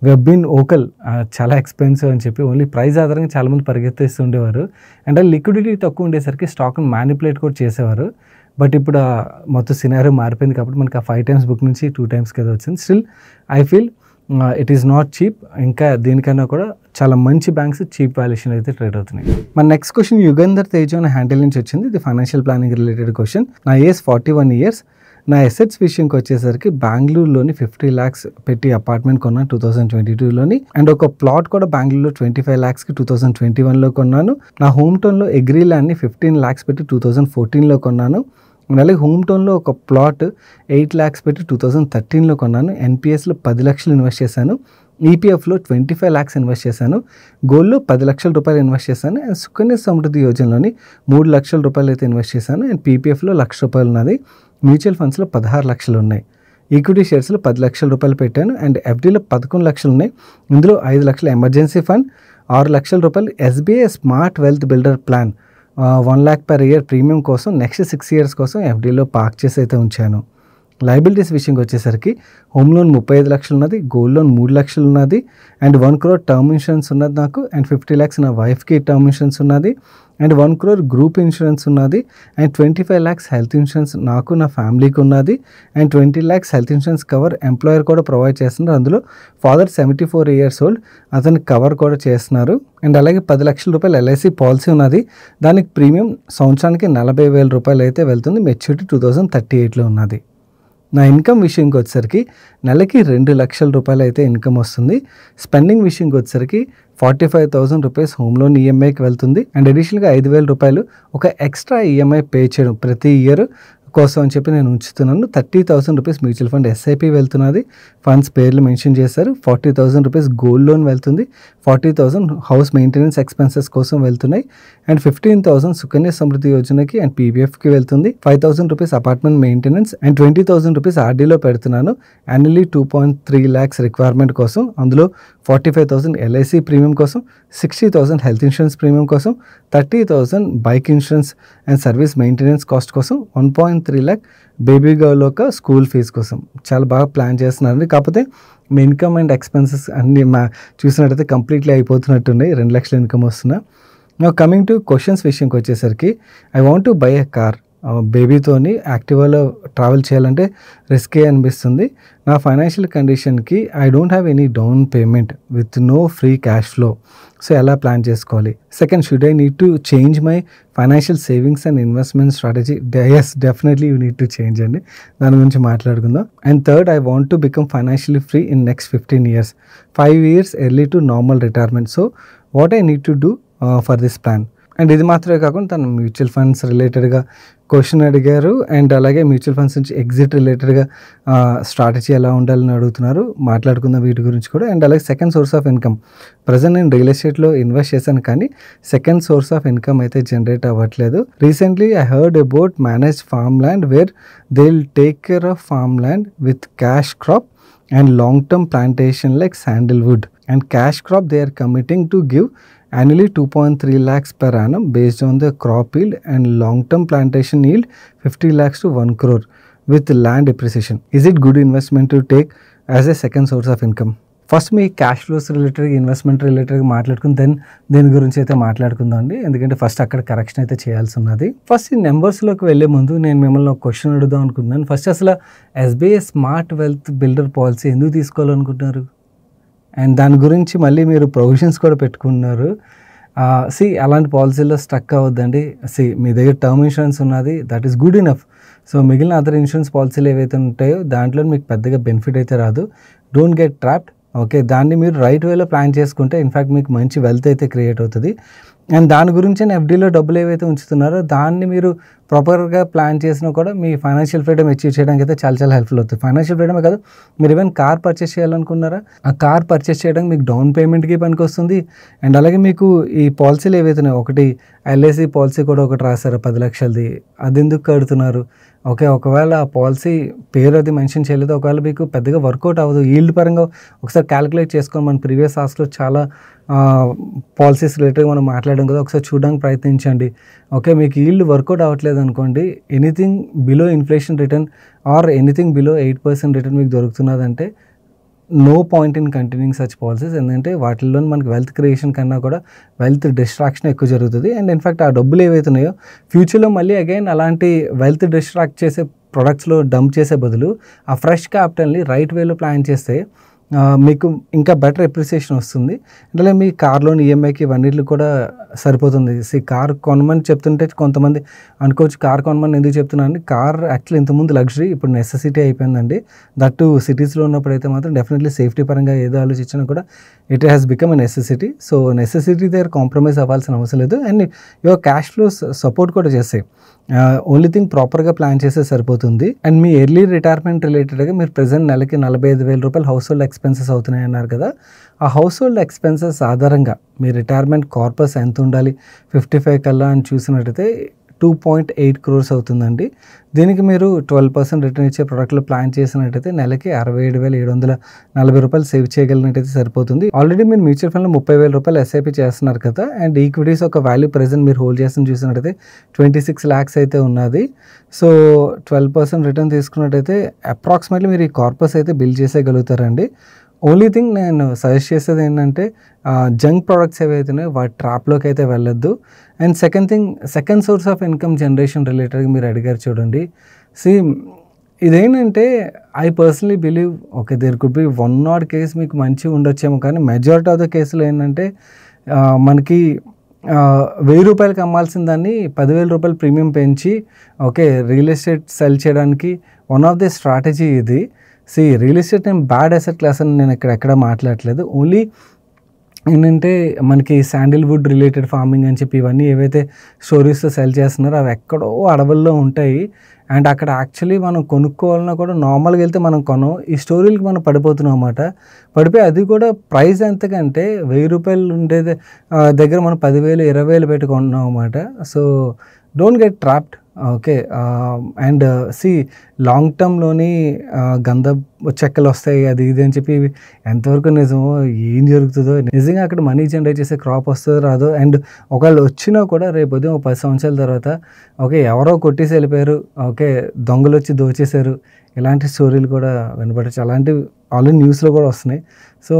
వెబ్ బిన్ ఓకల్ చాలా ఎక్స్పెన్సివ్ అని చెప్పి ఓన్లీ ప్రైస్ ఆధారంగా చాలామంది పరిగెత్తేస్తూ ఉండేవారు. అండ్ లిక్విడిటీ తక్కువ ఉండేసరికి స్టాక్ని మ్యానిపులేట్ కూడా చేసేవారు. బట్ ఇప్పుడు మొత్తం సినారియో మారిపోయింది కాబట్టి మనకి ఆ 5 times బుక్ నుంచి 2 times కదా వచ్చింది. Still I feel it is not cheap. ఇంకా దీనికన్నా కూడా చాలా మంచి బ్యాంక్స్ చీప్ వాల్యుయేషన్ అయితే ట్రేడ్ అవుతున్నాయి. మన నెక్స్ట్ క్వశ్చన్ యుగంధర్ తేజ్ అనే హ్యాండిల్ నుంచి వచ్చింది. ఇది ఫైనాన్షియల్ ప్లానింగ్ రిలేటెడ్ క్వశ్చన్. నా ఏజ్ 41 years. నా ఎసెట్స్ విషయంకి వచ్చేసరికి బెంగళూరులోని 50 lakhs పెట్టి అపార్ట్మెంట్ కొన్నాను 2022లోని. అండ్ ఒక ప్లాట్ కూడా బెంగళూరులో 25 lakhsకి 2021లో కొన్నాను. నా హోమ్ టౌన్లో అగ్రీ ల్యాండ్ని 15 lakhs పెట్టి 2014లో కొన్నాను. అలాగే హోమ్ టౌన్లో ఒక ప్లాట్ 8 lakhs పెట్టి 2013లో కొన్నాను. ఎన్పిఎస్లో 10 లక్షలు ఇన్వెస్ట్ చేశాను. ఈపీఎఫ్లో 25 lakhs ఇన్వెస్ట్ చేశాను. గోల్డ్లో 10 లక్షల రూపాయలు ఇన్వెస్ట్ చేశాను. అండ్ సుకన్య సమృద్ధి యోజనలోని 3 లక్షల రూపాయలు అయితే ఇన్వెస్ట్ చేశాను. అండ్ పీపీఎఫ్లో 1 లక్ష రూపాయలు ఉన్నది. మ్యూచువల్ ఫండ్స్లో 16 లక్షలు ఉన్నాయి. ఈక్విటీ షేర్స్లో 10 లక్షల రూపాయలు పెట్టాను. అండ్ ఎఫ్డీలో 11 లక్షలు ఉన్నాయి. ఇందులో 5 లక్షల ఎమర్జెన్సీ ఫండ్, 6 లక్షల రూపాయలు SBI smart wealth builder plan 1 lakh per year premium కోసం నెక్స్ట్ 6 years కోసం ఎఫ్డీలో పార్క్ చేసి అయితే ఉంచాను. లయబిలిటీస్ విషయంకి వచ్చేసరికి హోమ్ లోన్ 35 లక్షలు ఉన్నది, గోల్డ్ లోన్ 3 లక్షలు ఉన్నది, అండ్ 1 crore టర్మ్ ఇన్సూరెన్స్ ఉన్నది నాకు, అండ్ 50 lakhs నా వైఫ్కి టర్మ్ ఇన్సూరెన్స్ ఉన్నది, అండ్ 1 crore గ్రూప్ ఇన్సూరెన్స్ ఉన్నది, అండ్ 25 lakhs హెల్త్ ఇన్సూరెన్స్ నాకు నా ఫ్యామిలీకి ఉన్నది, and 20 lakhs health insurance cover employer కూడా ప్రొవైడ్ చేస్తున్నారు. అందులో ఫాదర్ 74 years old, అతనికి కవర్ కూడా చేస్తున్నారు. అండ్ అలాగే 10 లక్షల రూపాయలు ఎల్ఐసి పాలసీ ఉన్నది, దానికి ప్రీమియం సంవత్సరానికి 40,000 రూపాయలు అయితే వెళ్తుంది, మెచ్యూరిటీ 2038లో ఉన్నది. నా ఇన్కమ్ విషయంకి వచ్చేసరికి నెలకి 2 లక్షల రూపాయలు అయితే ఇన్కమ్ వస్తుంది. స్పెండింగ్ విషయంకి వచ్చేసరికి 45,000 రూపీస్ హోమ్ లోన్ ఈఎంఐకి వెళ్తుంది, అండ్ అడిషనల్గా 5,000 రూపాయలు ఒక ఎక్స్ట్రా ఈఎంఐ పే చేయడం ప్రతి ఇయర్ కోసం అని చెప్పి నేను ఉంచుతున్నాను. 30,000 రూపీస్ మ్యూచువల్ ఫండ్ ఎస్ఐపి వెళ్తున్నది, ఫండ్స్ పేర్లు మెన్షన్ చేశారు. 40,000 రూపీస్ గోల్డ్ లోన్ వెళ్తుంది, 40,000 హౌస్ మెయింటెనెన్స్ ఎక్స్పెన్సెస్ కోసం వెళ్తున్నాయి, అండ్ 15,000 సుకన్య సమృద్ధి యోజనకి అండ్ పీబీఎఫ్కి వెళ్తుంది, 5,000 rupees apartment maintenance, and 20,000 rupees ఆర్డీలో పెడుతున్నాను. యాన్యువల్లీ 2.3 lakhs రిక్వైర్మెంట్ కోసం, అందులో 45,000 ఎల్ఐసి ప్రీమియం కోసం, 60,000 హెల్త్ ఇన్సూరెన్స్ ప్రీమియం కోసం, 30,000 bike insurance and service maintenance cost కోసం, 1.3 lakh బేబీ గర్ల్ యొక్క స్కూల్ ఫీజు కోసం. చాలా బాగా ప్లాన్ చేస్తున్నారండి. కాకపోతే మీ ఇన్కమ్ అండ్ ఎక్స్పెన్సెస్ అన్నీ చూసినట్టయితే కంప్లీట్లీ అయిపోతున్నట్టున్నాయి. 2 లక్షల ఇన్కమ్ వస్తున్నా. నా కమింగ్ టు క్వశ్చన్స్ విషయంకి వచ్చేసరికి I want to buy a car. బేబీతోని యాక్టివాలో ట్రావెల్ చేయాలంటే రిస్కే అనిపిస్తుంది. నా ఫైనాన్షియల్ కండిషన్కి I don't have any down payment with no free cash flow. So ఎలా ప్లాన్ చేసుకోవాలి? Second, should I need to change my financial savings and investment strategy? Yes, definitely you need to change అండి, దాని గురించి మాట్లాడుకుందాం. And third, I want to become financially free in next 15 years, 5 years early to normal retirement. So what I need to do for this plan? And ఇది మాత్రమే కాకుండా తను mutual funds రిలేటెడ్గా question అడిగారు, అండ్ అలాగే మ్యూచువల్ ఫండ్స్ నుంచి exit రిలేటెడ్గా strategy ఎలా ఉండాలని అడుగుతున్నారు. మాట్లాడుకుందాం వీటి గురించి కూడా. అండ్ అలాగే second source of income, present నేను రియల్ ఎస్టేట్లో ఇన్వెస్ట్ చేశాను, కానీ సెకండ్ సోర్స్ ఆఫ్ ఇన్కమ్ అయితే జనరేట్ అవ్వట్లేదు. Recently I heard about manage farm land where they will take care of farm land with cash crop and long-term plantation like sandalwood, and cash crop they are committing to give annually 2.3 lakhs per annum based on the crop yield, and long-term plantation yield 50 lakhs to 1 crore with land depreciation. Is it good investment to take as a second source of income? First me cash flows రిలేటెడ్గా, investment రిలేటెడ్గా మాట్లాడుకుని then దీని గురించి అయితే మాట్లాడుకుందాం అండి, ఎందుకంటే first అక్కడ కరెక్షన్ అయితే చేయాల్సి ఉన్నది. ఫస్ట్ ఈ నెంబర్స్లోకి వెళ్ళే ముందు నేను మిమ్మల్ని ఒక క్వశ్చన్ అడుగుదాం అనుకుంటున్నాను. ఫస్ట్ అసలు SBI smart wealth builder policy ఎందుకు తీసుకోవాలనుకుంటున్నారు? అండ్ దాని గురించి మళ్ళీ మీరు ప్రొవిజన్స్ కూడా పెట్టుకున్నారు. అలాంటి పాలసీలో స్టక్ అవ్వద్దండి. మీ దగ్గర టర్మ్ ఇన్సూరెన్స్ ఉన్నది, that is good enough. So మిగిలిన అదర్ ఇన్సూరెన్స్ పాలసీలు ఏవైతే ఉంటాయో దాంట్లో మీకు పెద్దగా బెనిఫిట్ అయితే రాదు. Don't get trapped. ఓకే, దాన్ని మీరు రైట్ వేలో ప్లాన్ చేసుకుంటే ఇన్ఫ్యాక్ట్ మీకు మంచి వెల్త్ అయితే క్రియేట్ అవుతుంది. అండ్ దాని గురించి ఎఫ్డీలో డబ్బులు ఏవైతే ఉంచుతున్నారో దాన్ని మీరు ప్రాపర్గా ప్లాన్ చేసినా కూడా మీ ఫైనాన్షియల్ ఫ్రీడమ్ అచీవ్ చేయడానికి అయితే చాలా చాలా హెల్ప్ఫుల్ అవుతుంది. ఫైనాన్షియల్ ఫ్రీడమే కాదు, మీరు ఈవెన్ కార్ పర్చేస్ చేయాలనుకున్నారా, ఆ కార్ పర్చేస్ చేయడానికి మీకు డౌన్ పేమెంట్కి పనికి వస్తుంది. అండ్ అలాగే మీకు ఈ పాలసీలు ఏవైతే ఒకటి ఎల్ఐసి పాలసీ కూడా ఒకటి రాశారు 10 లక్షలది, అది ఎందుకు కడుతున్నారు? ఓకే, ఒకవేళ ఆ పాలసీ పేరు అది మెన్షన్ చేయలేదు, ఒకవేళ మీకు పెద్దగా వర్కౌట్ అవ్వదు, ఈల్డ్ పరంగా ఒకసారి క్యాలిక్యులేట్ చేసుకొని మన ప్రీవియస్ ఆస్లో చాలా పాలసీస్ రిలేటెడ్గా మనం మాట్లాడడం కదా, ఒకసారి చూడడానికి ప్రయత్నించండి. ఓకే, మీకు ఈల్డ్ వర్కౌట్ అవ్వట్లేదు అనుకోండి, anything below inflation return or anything below 8% return మీకు దొరుకుతున్నదంటే no point in continuing such policies. ఎందుకంటే వాటిల్లో మనకి వెల్త్ క్రియేషన్ కన్నా కూడా వెల్త్ డిస్ట్రాక్షన్ ఎక్కువ జరుగుతుంది. అండ్ ఇన్ఫ్యాక్ట్ ఆ డబ్బులు ఏవైతే ఉన్నాయో ఫ్యూచర్లో మళ్ళీ అగైన్ అలాంటి వెల్త్ డిస్ట్రాక్ట్ చేసే ప్రొడక్ట్స్లో డంప్ చేసే బదులు ఆ ఫ్రెష్ క్యాపిటల్ని రైట్ వేలో ప్లాన్ చేస్తే మీకు ఇంకా బెటర్ అప్రిసియేషన్ వస్తుంది. అంటే మీ కార్లోని ఈఎంఐకి ఇవన్నిటికి కూడా సరిపోతుంది. కార్ కొనమని చెప్తుంటే కొంతమంది అనుకోవచ్చు కార్ కొనమని ఎందుకు చెప్తున్నాను. కార్ యాక్చువల్లీ ఇంతకుముందు లగ్జరీ, ఇప్పుడు నెసెసిటీ అయిపోయిందండి. దట్టు సిటీస్లో ఉన్నప్పుడు అయితే మాత్రం డెఫినెట్లీ సేఫ్టీ పరంగా ఏదో ఆలోచించినా కూడా it has become a necessity. So necessity దగ్గర కాంప్రమైజ్ అవ్వాల్సిన అవసరం లేదు. And your cash flows support కూడా చేస్తాయి. ఓన్లీ థింగ్ ప్రాపర్గా ప్లాన్ చేస్తే సరిపోతుంది. అండ్ మీ ఎర్లీ రిటైర్మెంట్ రిలేటెడ్గా మీరు ప్రెజెంట్ నెలకి 45,000 రూపాయలు హౌస్ హోల్డ్ ఎక్స్పెన్సెస్ అవుతున్నాయి అన్నారు కదా. ఆ హౌస్ హోల్డ్ ఎక్స్పెన్సెస్ ఆధారంగా మీ రిటైర్మెంట్ కార్పస్ ఎంత ఉండాలి 55 కల్లా అని చూసినట్టయితే 2.8 crores అవుతుందండి. దీనికి మీరు 12% రిటర్న్ ఇచ్చే ప్రోడక్ట్లో ప్లాన్ చేసినట్టయితే నెలకి 67,740 రూపాయలు సేవ్ చేయగలిగినట్టయితే సరిపోతుంది. ఆల్రెడీ మీరు మ్యూచువల్ ఫండ్లో 30,000 రూపాయలు ఎస్ఐపి చేస్తున్నారు కదా, అండ్ ఈక్విటీస్ ఒక వాల్యూ ప్రెజెంట్ మీరు హోల్డ్ చేసిన చూసినట్టయితే 26 lakhs అయితే ఉన్నది. సో 12% రిటర్న్ తీసుకున్నట్టయితే అప్రాక్సిమేట్లీ మీరు ఈ కార్పస్ అయితే బిల్డ్ చేసేయగలుగుతారండి. ఓన్లీ థింగ్ నేను సజెస్ట్ చేసేది ఏంటంటే జంక్ ప్రోడక్ట్స్ ఏవైతున్నాయో వాటి ట్రాప్లోకి అయితే వెళ్ళొద్దు. And second source of income generation రిలేటెడ్గా మీరు అడిగారు చూడండి. ఇదేంటంటే I personally believe okay there could be 1 case మీకు మంచిగా ఉండొచ్చేమో, కానీ మెజారిటీ ఆఫ్ ద కేసులు ఏంటంటే మనకి 1,000 రూపాయలకి అమ్మాల్సిన దాన్ని 10,000 రూపాయలు ప్రీమియం పెంచి ఓకే రియల్ ఎస్టేట్ సెల్ చేయడానికి వన్ ఆఫ్ ది స్ట్రాటజీ ఇది. రియల్ ఎస్టేట్ నేను బ్యాడ్ అసెట్ క్లాస్ అని నేను ఎక్కడ మాట్లాడట్లేదు. ఓన్లీ ఏంటంటే మనకి శాండిల్వుడ్ రిలేటెడ్ ఫార్మింగ్ అని చెప్పి ఇవన్నీ ఏవైతే స్టోరీస్తో సెల్ చేస్తున్నారో అవి ఎక్కడో అడవుల్లో ఉంటాయి. అండ్ అక్కడ యాక్చువల్లీ మనం కొనుక్కోవాలన్నా కూడా నార్మల్గా వెళ్తే మనం కొనం, ఈ స్టోరీలకి మనం పడిపోతున్నాం అన్నమాట. పడిపోయి అది కూడా ప్రైస్ ఎంతకంటే 1,000 రూపాయలు ఉండేది దగ్గర మనం 10,000 20,000 పెట్టి కొన్నాం అన్నమాట. So don't get trapped. Okay and long టర్మ్లోని గంధ చెక్కలు వస్తాయి అది ఇది అని చెప్పి ఎంతవరకు నిజమో ఏం జరుగుతుందో, నిజంగా అక్కడ మనీ జనరేట్ చేసే క్రాప్ వస్తుందో రాదో, అండ్ ఒకవేళ వచ్చినా కూడా రేపు ఉదయం 10 సంవత్సరాల తర్వాత ఓకే ఎవరో కొట్టేసి వెళ్ళిపోయారు, ఓకే దొంగలు వచ్చి దోచేశారు, ఇలాంటి స్టోరీలు కూడా వినపడచ్చు. అలాంటివి ఆల్రెడీ న్యూస్లో కూడా వస్తున్నాయి. So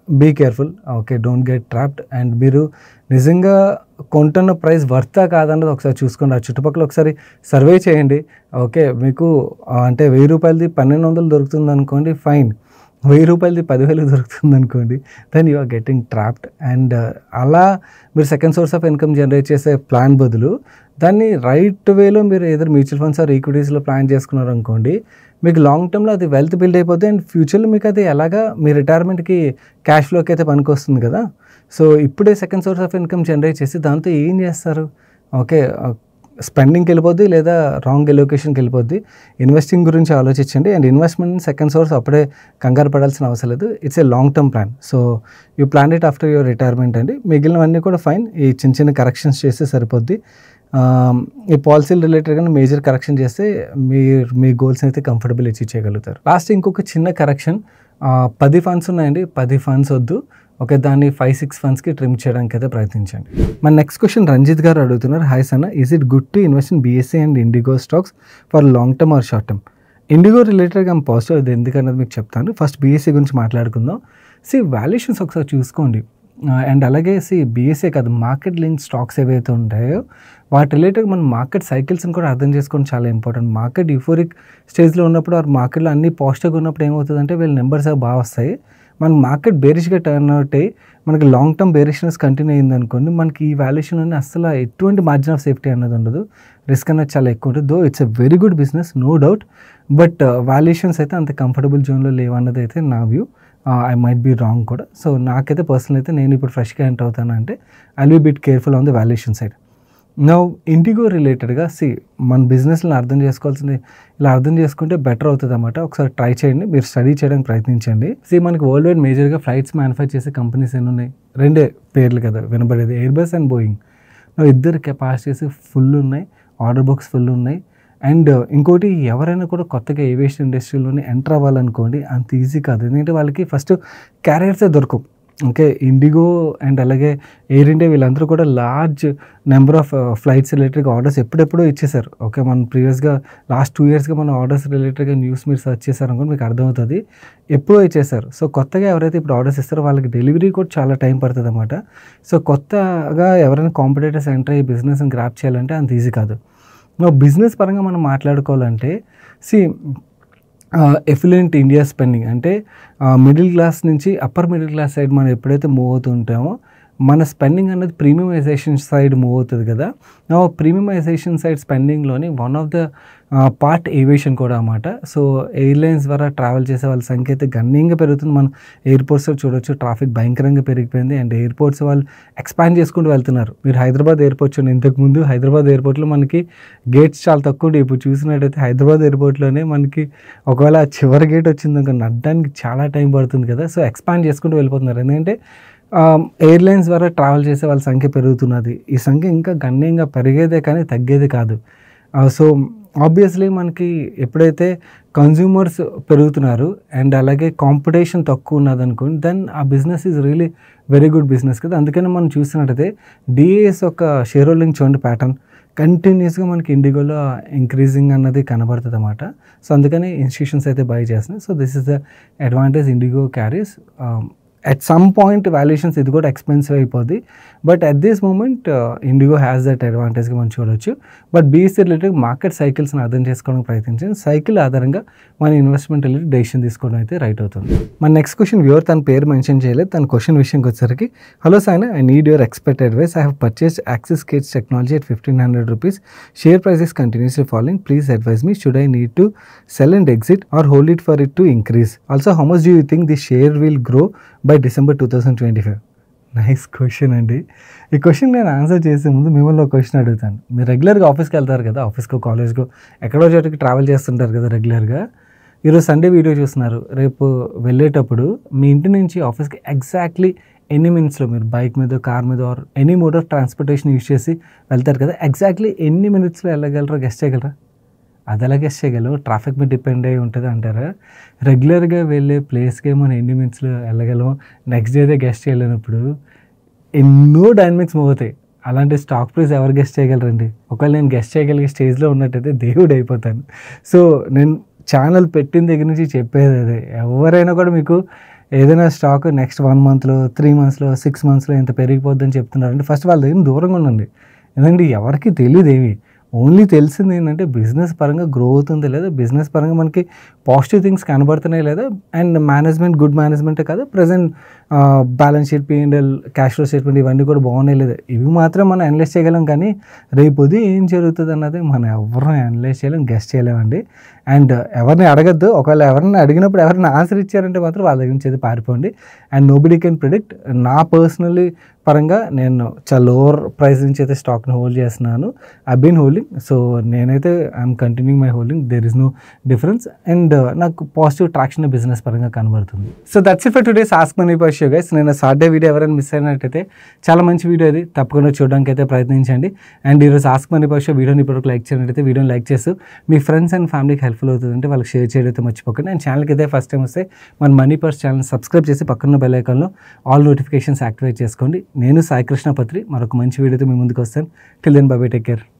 be careful. Okay don't get trapped. And మీరు నిజంగా కొంటున్న ప్రైస్ వర్తా కాదన్నది ఒకసారి చూసుకోండి. ఆ చుట్టుపక్కల ఒకసారి సర్వే చేయండి. ఓకే మీకు అంటే 1,000 రూపాయలది 1,200 దొరుకుతుంది అనుకోండి, ఫైన్. 1,000 రూపాయలది 10,000 దొరుకుతుంది అనుకోండి, then you are getting trapped. And అలా మీరు second source of income generate చేసే ప్లాన్ బదులు దాన్ని రైట్ వేలో మీరు ఏదో మ్యూచువల్ ఫండ్స్ ఆర్ ఈక్విటీస్లో ప్లాన్ చేసుకున్నారు అనుకోండి, మీకు లాంగ్ టర్మ్లో అది వెల్త్ బిల్డ్ అయిపోతుంది. అండ్ ఫ్యూచర్లో మీకు అది ఎలాగా మీ రిటైర్మెంట్కి క్యాష్ ఫ్లోకి అయితే పనికి వస్తుంది కదా. సో ఇప్పుడే second source of income generate చేసి దాంతో ఏం చేస్తారు, ఓకే స్పెండింగ్కి వెళ్ళిపోద్ది లేదా రాంగ్ ఎలొకేషన్కి వెళ్ళిపోద్ది. ఇన్వెస్టింగ్ గురించి ఆలోచించండి. అండ్ ఇన్వెస్ట్మెంట్ సెకండ్ సోర్స్ అప్పుడే కంగారు పడాల్సిన అవసరం లేదు. It's a long term plan. So you plan it after your retirement అండి. మిగిలినవన్నీ కూడా ఫైన్, ఈ చిన్న కరెక్షన్స్ చేస్తే సరిపోద్ది. ఈ పాలసీలు రిలేటెడ్గా మేజర్ కరెక్షన్ చేస్తే మీ గోల్స్ అయితే కంఫర్టబుల్ అచీవ్ చేయగలుగుతారు. లాస్ట్ ఇంకొక చిన్న కరెక్షన్, 10 ఫండ్స్ ఉన్నాయండి, 10 ఫండ్స్ వద్దు. ఓకే దాన్ని 5-6 ఫండ్స్కి ట్రిమ్ చేయడానికి అయితే ప్రయత్నించండి. మన నెక్స్ట్ క్వశ్చన్ రంజిత్ గారు అడుగుతున్నారు. హాయ్ సన్న, is it good to invest in BSE and IndiGo stocks for long term are short term? IndiGo రిలేటెడ్గా పాజిటివ్, అది ఎందుకన్నది మీకు చెప్తాను. ఫస్ట్ BSE గురించి మాట్లాడుకుందాం. వాల్యుయేషన్స్ ఒకసారి చూసుకోండి. అండ్ అలాగే BSE కాదు, మార్కెట్ లింక్ స్టాక్స్ ఏవైతే ఉంటాయో వాటి రిలేటెడ్ మన మార్కెట్ సైకిల్స్ని కూడా అర్థం చేసుకోవడం చాలా ఇంపార్టెంట్. మార్కెట్ యూఫోరిక్ స్టేజ్లో ఉన్నప్పుడు ఆ మార్కెట్లో అన్ని పాజిటివ్గా ఉన్నప్పుడు ఏమవుతుందంటే వీళ్ళ నెంబర్స్ అవి బాగా వస్తాయి. మన మార్కెట్ బేరిష్గా టర్న్ అవుట్ అయ్యి మనకి లాంగ్ టర్మ్ బేరిష్నెస్ కంటిన్యూ అయింది అనుకోండి, మనకి ఈ వాల్యుయేషన్ అనేది అసలు ఎటువంటి మార్జిన్ ఆఫ్ సేఫ్టీ అన్నది ఉండదు, రిస్క్ అనేది చాలా ఎక్కువ ఉంటుంది. Though it's a very good business no doubt, but valuations అయితే అంత కంఫర్టబుల్ జోన్లో లేవన్నది అయితే నా view. I might be wrong కూడా. సో నాకైతే పర్సనల్ అయితే నేను ఇప్పుడు ఫ్రెష్గా ఎంటర్ అవుతాను అంటే I will be bit careful on the valuation side. Now IndiGo రిలేటెడ్గా మన బిజినెస్ని అర్థం చేసుకోవాల్సింది ఇలా అర్థం చేసుకుంటే బెటర్ అవుతుంది అన్నమాట. ఒకసారి ట్రై చేయండి, మీరు స్టడీ చేయడానికి ప్రయత్నించండి. మనకి వరల్డ్ వైడ్ మేజర్గా ఫ్లైట్స్ మ్యానుఫ్యాక్చర్ చేసే కంపెనీస్ ఎన్ని ఉన్నాయి? 2 పేర్లు కదా వినబడేది, ఎయిర్బస్ అండ్ బోయింగ్. ఇద్దరు కెపాసిటీస్ ఫుల్ ఉన్నాయి, ఆర్డర్ బుక్స్ ఫుల్ ఉన్నాయి. అండ్ ఇంకోటి ఎవరైనా కూడా కొత్తగా ఏవియేషన్ ఇండస్ట్రీలోనే ఎంటర్ అవ్వాలనుకోండి అంత ఈజీ కాదు, ఎందుకంటే వాళ్ళకి ఫస్ట్ క్యారియర్సే దొరకవు. ఓకే ఇండిగో అండ్ అలాగే ఎయిర్ ఇండియా వీళ్ళందరూ కూడా లార్జ్ నెంబర్ ఆఫ్ ఫ్లైట్స్ రిలేటెడ్గా ఆర్డర్స్ ఎప్పుడెప్పుడో ఇచ్చేసారు. ఓకే మనం ప్రీవియస్గా లాస్ట్ 2 yearsగా మన ఆర్డర్స్ రిలేటెడ్గా న్యూస్ మీరు సర్చ్ చేశారనుకోండి మీకు అర్థమవుతుంది, ఎప్పుడో ఇచ్చేసారు. సో కొత్తగా ఎవరైతే ఇప్పుడు ఆర్డర్స్ ఇస్తారో వాళ్ళకి డెలివరీ కూడా చాలా టైం పడుతుంది అన్నమాట. సో కొత్తగా ఎవరైనా కాంపిటేటర్స్ ఎంటర్ అయ్యి బిజినెస్ని గ్రాప్ చేయాలంటే అంత ఈజీ కాదు. బిజినెస్ పరంగా మనం మాట్లాడుకోవాలంటే ఎఫిలియంట్ ఇండియా స్పెండింగ్ అంటే మిడిల్ క్లాస్ నుంచి అప్పర్ మిడిల్ క్లాస్ సైడ్ మనం ఎప్పుడైతే మూవ్ అవుతుంటామో మన స్పెండింగ్ అనేది ప్రీమియమైజేషన్ సైడ్ మూవ్ అవుతుంది కదా. ప్రీమియమైజేషన్ సైడ్ స్పెండింగ్లోని one of the part aviation కూడా అన్నమాట. సో ఎయిర్లైన్స్ ద్వారా ట్రావెల్ చేసే వాళ్ళ సంఖ్య అయితే గణనీయంగా పెరుగుతుంది. మనం ఎయిర్పోర్ట్స్లో చూడొచ్చు, ట్రాఫిక్ భయంకరంగా పెరిగిపోయింది. అండ్ ఎయిర్పోర్ట్స్ వాళ్ళు ఎక్స్పాండ్ చేసుకుంటూ వెళ్తున్నారు. మీరు హైదరాబాద్ ఎయిర్పోర్ట్ చూడండి, ఇంతకుముందు హైదరాబాద్ ఎయిర్పోర్ట్లో మనకి గేట్స్ చాలా తక్కువ ఉంటాయి. ఇప్పుడు చూసినట్టయితే హైదరాబాద్ ఎయిర్పోర్ట్లోనే మనకి ఒకవేళ చివరి గేట్ వచ్చింది అనుకో నడడానికి చాలా టైం పడుతుంది కదా. సో ఎక్స్పాండ్ చేసుకుంటూ వెళ్ళిపోతున్నారు, ఎందుకంటే ఎయిర్లైన్స్ ద్వారా ట్రావెల్ చేసే వాళ్ళ సంఖ్య పెరుగుతున్నది. ఈ సంఖ్య ఇంకా గణనీయంగా పెరిగేదే కానీ తగ్గేది కాదు. సో ఆబ్వియస్లీ మనకి ఎప్పుడైతే కన్జ్యూమర్స్ పెరుగుతున్నారు అండ్ అలాగే కాంపిటీషన్ తక్కువ ఉన్నదనుకోండి, దెన్ ఆ business is really very good business కదా. అందుకని మనం చూసినట్టయితే డిఏఎస్ యొక్క షేర్ హోల్డింగ్ చూడండి ప్యాటర్న్ కంటిన్యూస్గా మనకి ఇండిగోలో ఇంక్రీజింగ్ అన్నది కనబడుతుంది అన్నమాట. సో అందుకని ఇన్స్టిట్యూషన్స్ అయితే బై చేస్తున్నాయి. So this is the advantage IndiGo carries. At some point valuations ఇది కూడా ఎక్స్పెన్సివ్ అయిపోద్ది, but at this moment IndiGo has that అడ్వాంటేజ్గా మనం చూడవచ్చు. బట్ బీఎస్సీ రిలేటెడ్ మార్కెట్ సైకిల్స్ని అర్థం చేసుకోవడానికి ప్రయత్నించండి. సైకిల్ ఆధారంగా మన ఇన్వెస్ట్మెంట్ రిలేటెడ్ డెసిషన్ తీసుకోవడం అయితే రైట్ అవుతుంది. మన నెక్స్ట్ క్వశ్చన్ వ్యూవర్ తన పేరు మెన్షన్ చేయలేదు. తన క్వశ్చన్ విషయంకి వచ్చేసరికి, hello Saina, I need your expert advice. I have purchased Axiscades technology at 1500 rupees. Share price is continuously falling. Please advise me. Should I need to sell and exit or hold it for it to increase? Also, how much do you think the share will grow by December 2025? Nice question అండి. ఈ question నేను answer చేసే ముందు మిమ్మల్ని ఒక question అడుగుతాను. మీరు రెగ్యులర్గా ఆఫీస్కి వెళ్తారు కదా, ఆఫీస్కో కాలేజ్కో ఎక్కడో చోటుకి ట్రావెల్ చేస్తుంటారు కదా రెగ్యులర్గా. ఈరోజు సండే వీడియో చూస్తున్నారు. రేపు వెళ్ళేటప్పుడు మీ ఇంటి నుంచి ఆఫీస్కి ఎగ్జాక్ట్లీ ఎన్ని మినిట్స్లో మీరు బైక్ మీద, కార్ మీద or any mode of transportation use చేసి వెళ్తారు కదా, ఎగ్జాక్ట్లీ ఎన్ని మినిట్స్లో వెళ్ళగలరో గెస్ట్ చేయగలరా? అది ఎలా గెస్ట్ చేయగలరు? ట్రాఫిక్ మీద డిపెండ్ అయి ఉంటుంది అంటారా? రెగ్యులర్గా వెళ్ళే ప్లేస్కి మనం ఎన్ని మినిట్స్లో వెళ్ళగలమో నెక్స్ట్ డేదే గెస్ట్ చేయలేనప్పుడు ఎన్నో డైనమిక్స్ మూవ్ అవుతాయి. అలాంటి స్టాక్ ప్రైస్ ఎవరు గెస్ట్ చేయగలరండి? ఒకవేళ నేను గెస్ట్ చేయగలిగే స్టేజ్లో ఉన్నట్టయితే దేవుడు అయిపోతాను. సో నేను ఛానల్ పెట్టిన దగ్గర నుంచి చెప్పేది అదే, ఎవరైనా కూడా మీకు ఏదైనా స్టాక్ నెక్స్ట్ 1 monthలో 3 monthsలో 6 monthsలో ఇంత పెరిగిపోద్దని చెప్తున్నారంటే ఫస్ట్ వాళ్ళ దగ్గర దూరంగా ఉండండి. ఎందుకంటే ఎవరికి తెలియదు ఏమి. ఓన్లీ తెలిసింది ఏంటంటే బిజినెస్ పరంగా గ్రో అవుతుంది లేదా, బిజినెస్ పరంగా మనకి పాజిటివ్ థింగ్స్ కనబడుతున్నాయి లేదా, అండ్ మేనేజ్మెంట్ గుడ్ మేనేజ్మెంటే కాదు, present balance sheet, P&L, cash flow statement ఇవన్నీ కూడా బాగున్నాయి లేదా, ఇవి మాత్రం మనం అనలైజ్ చేయగలం. కానీ రేపు ఉదయం ఏం జరుగుతుంది అన్నది మనం ఎవరిని అనలైజ్ చేయలేం, గెస్ట్ చేయలేమండి. అండ్ ఎవరిని అడగద్దు. ఒకవేళ ఎవరిని అడిగినప్పుడు ఎవరిని ఆన్సర్ ఇచ్చారంటే మాత్రం వాళ్ళ దగ్గర నుంచి అయితే పారిపోండి. And nobody can predict. నా పర్సనలీ పరంగా నేను చాలా లోవర్ ప్రైస్ నుంచి అయితే స్టాక్ని హోల్డ్ చేస్తున్నాను. I been holding. సో నేనైతే I'm continuing my holding. There is no difference. And నాకు పాజిటివ్ ట్రాక్షన్ బిజినెస్ పరంగా కనబడుతుంది. So that's it for today's ask money per show guys. నేను సాటర్డే వీడియో ఎవరైనా మిస్ అయినట్టయితే చాలా మంచి వీడియో అది, తప్పకుండా చూడడానికి అయితే ప్రయత్నించండి. అండ్ ఈరోజు ఆస్క్ మనీ పర్ షో వీడియోని ఇప్పటివరకు లైక్ చేయనట్టయితే వీడియోని లైక్ చేస్తూ మీ ఫ్రెండ్స్ అండ్ ఫ్యామిలీకి హెల్ప్ఫుల్ అవుతుందంటే వాళ్ళకి షేర్ చేయడం అయితే మర్చిపోకండి. అండ్ ఛానల్కి అయితే ఫస్ట్ టైం వస్తే మన మనీ పర్స్ ఛానల్ సబ్స్క్రైబ్ చేసి పక్కన బెల్ ఐకాన్లో ఆల్ నోటిఫికేషన్స్ యాక్టివేట్ చేసుకోండి. నేను సాయి కృష్ణ పత్రి మరొక మంచి వీడియోతో మీ ముందుకు వస్తాను. Till then bye bye, take care.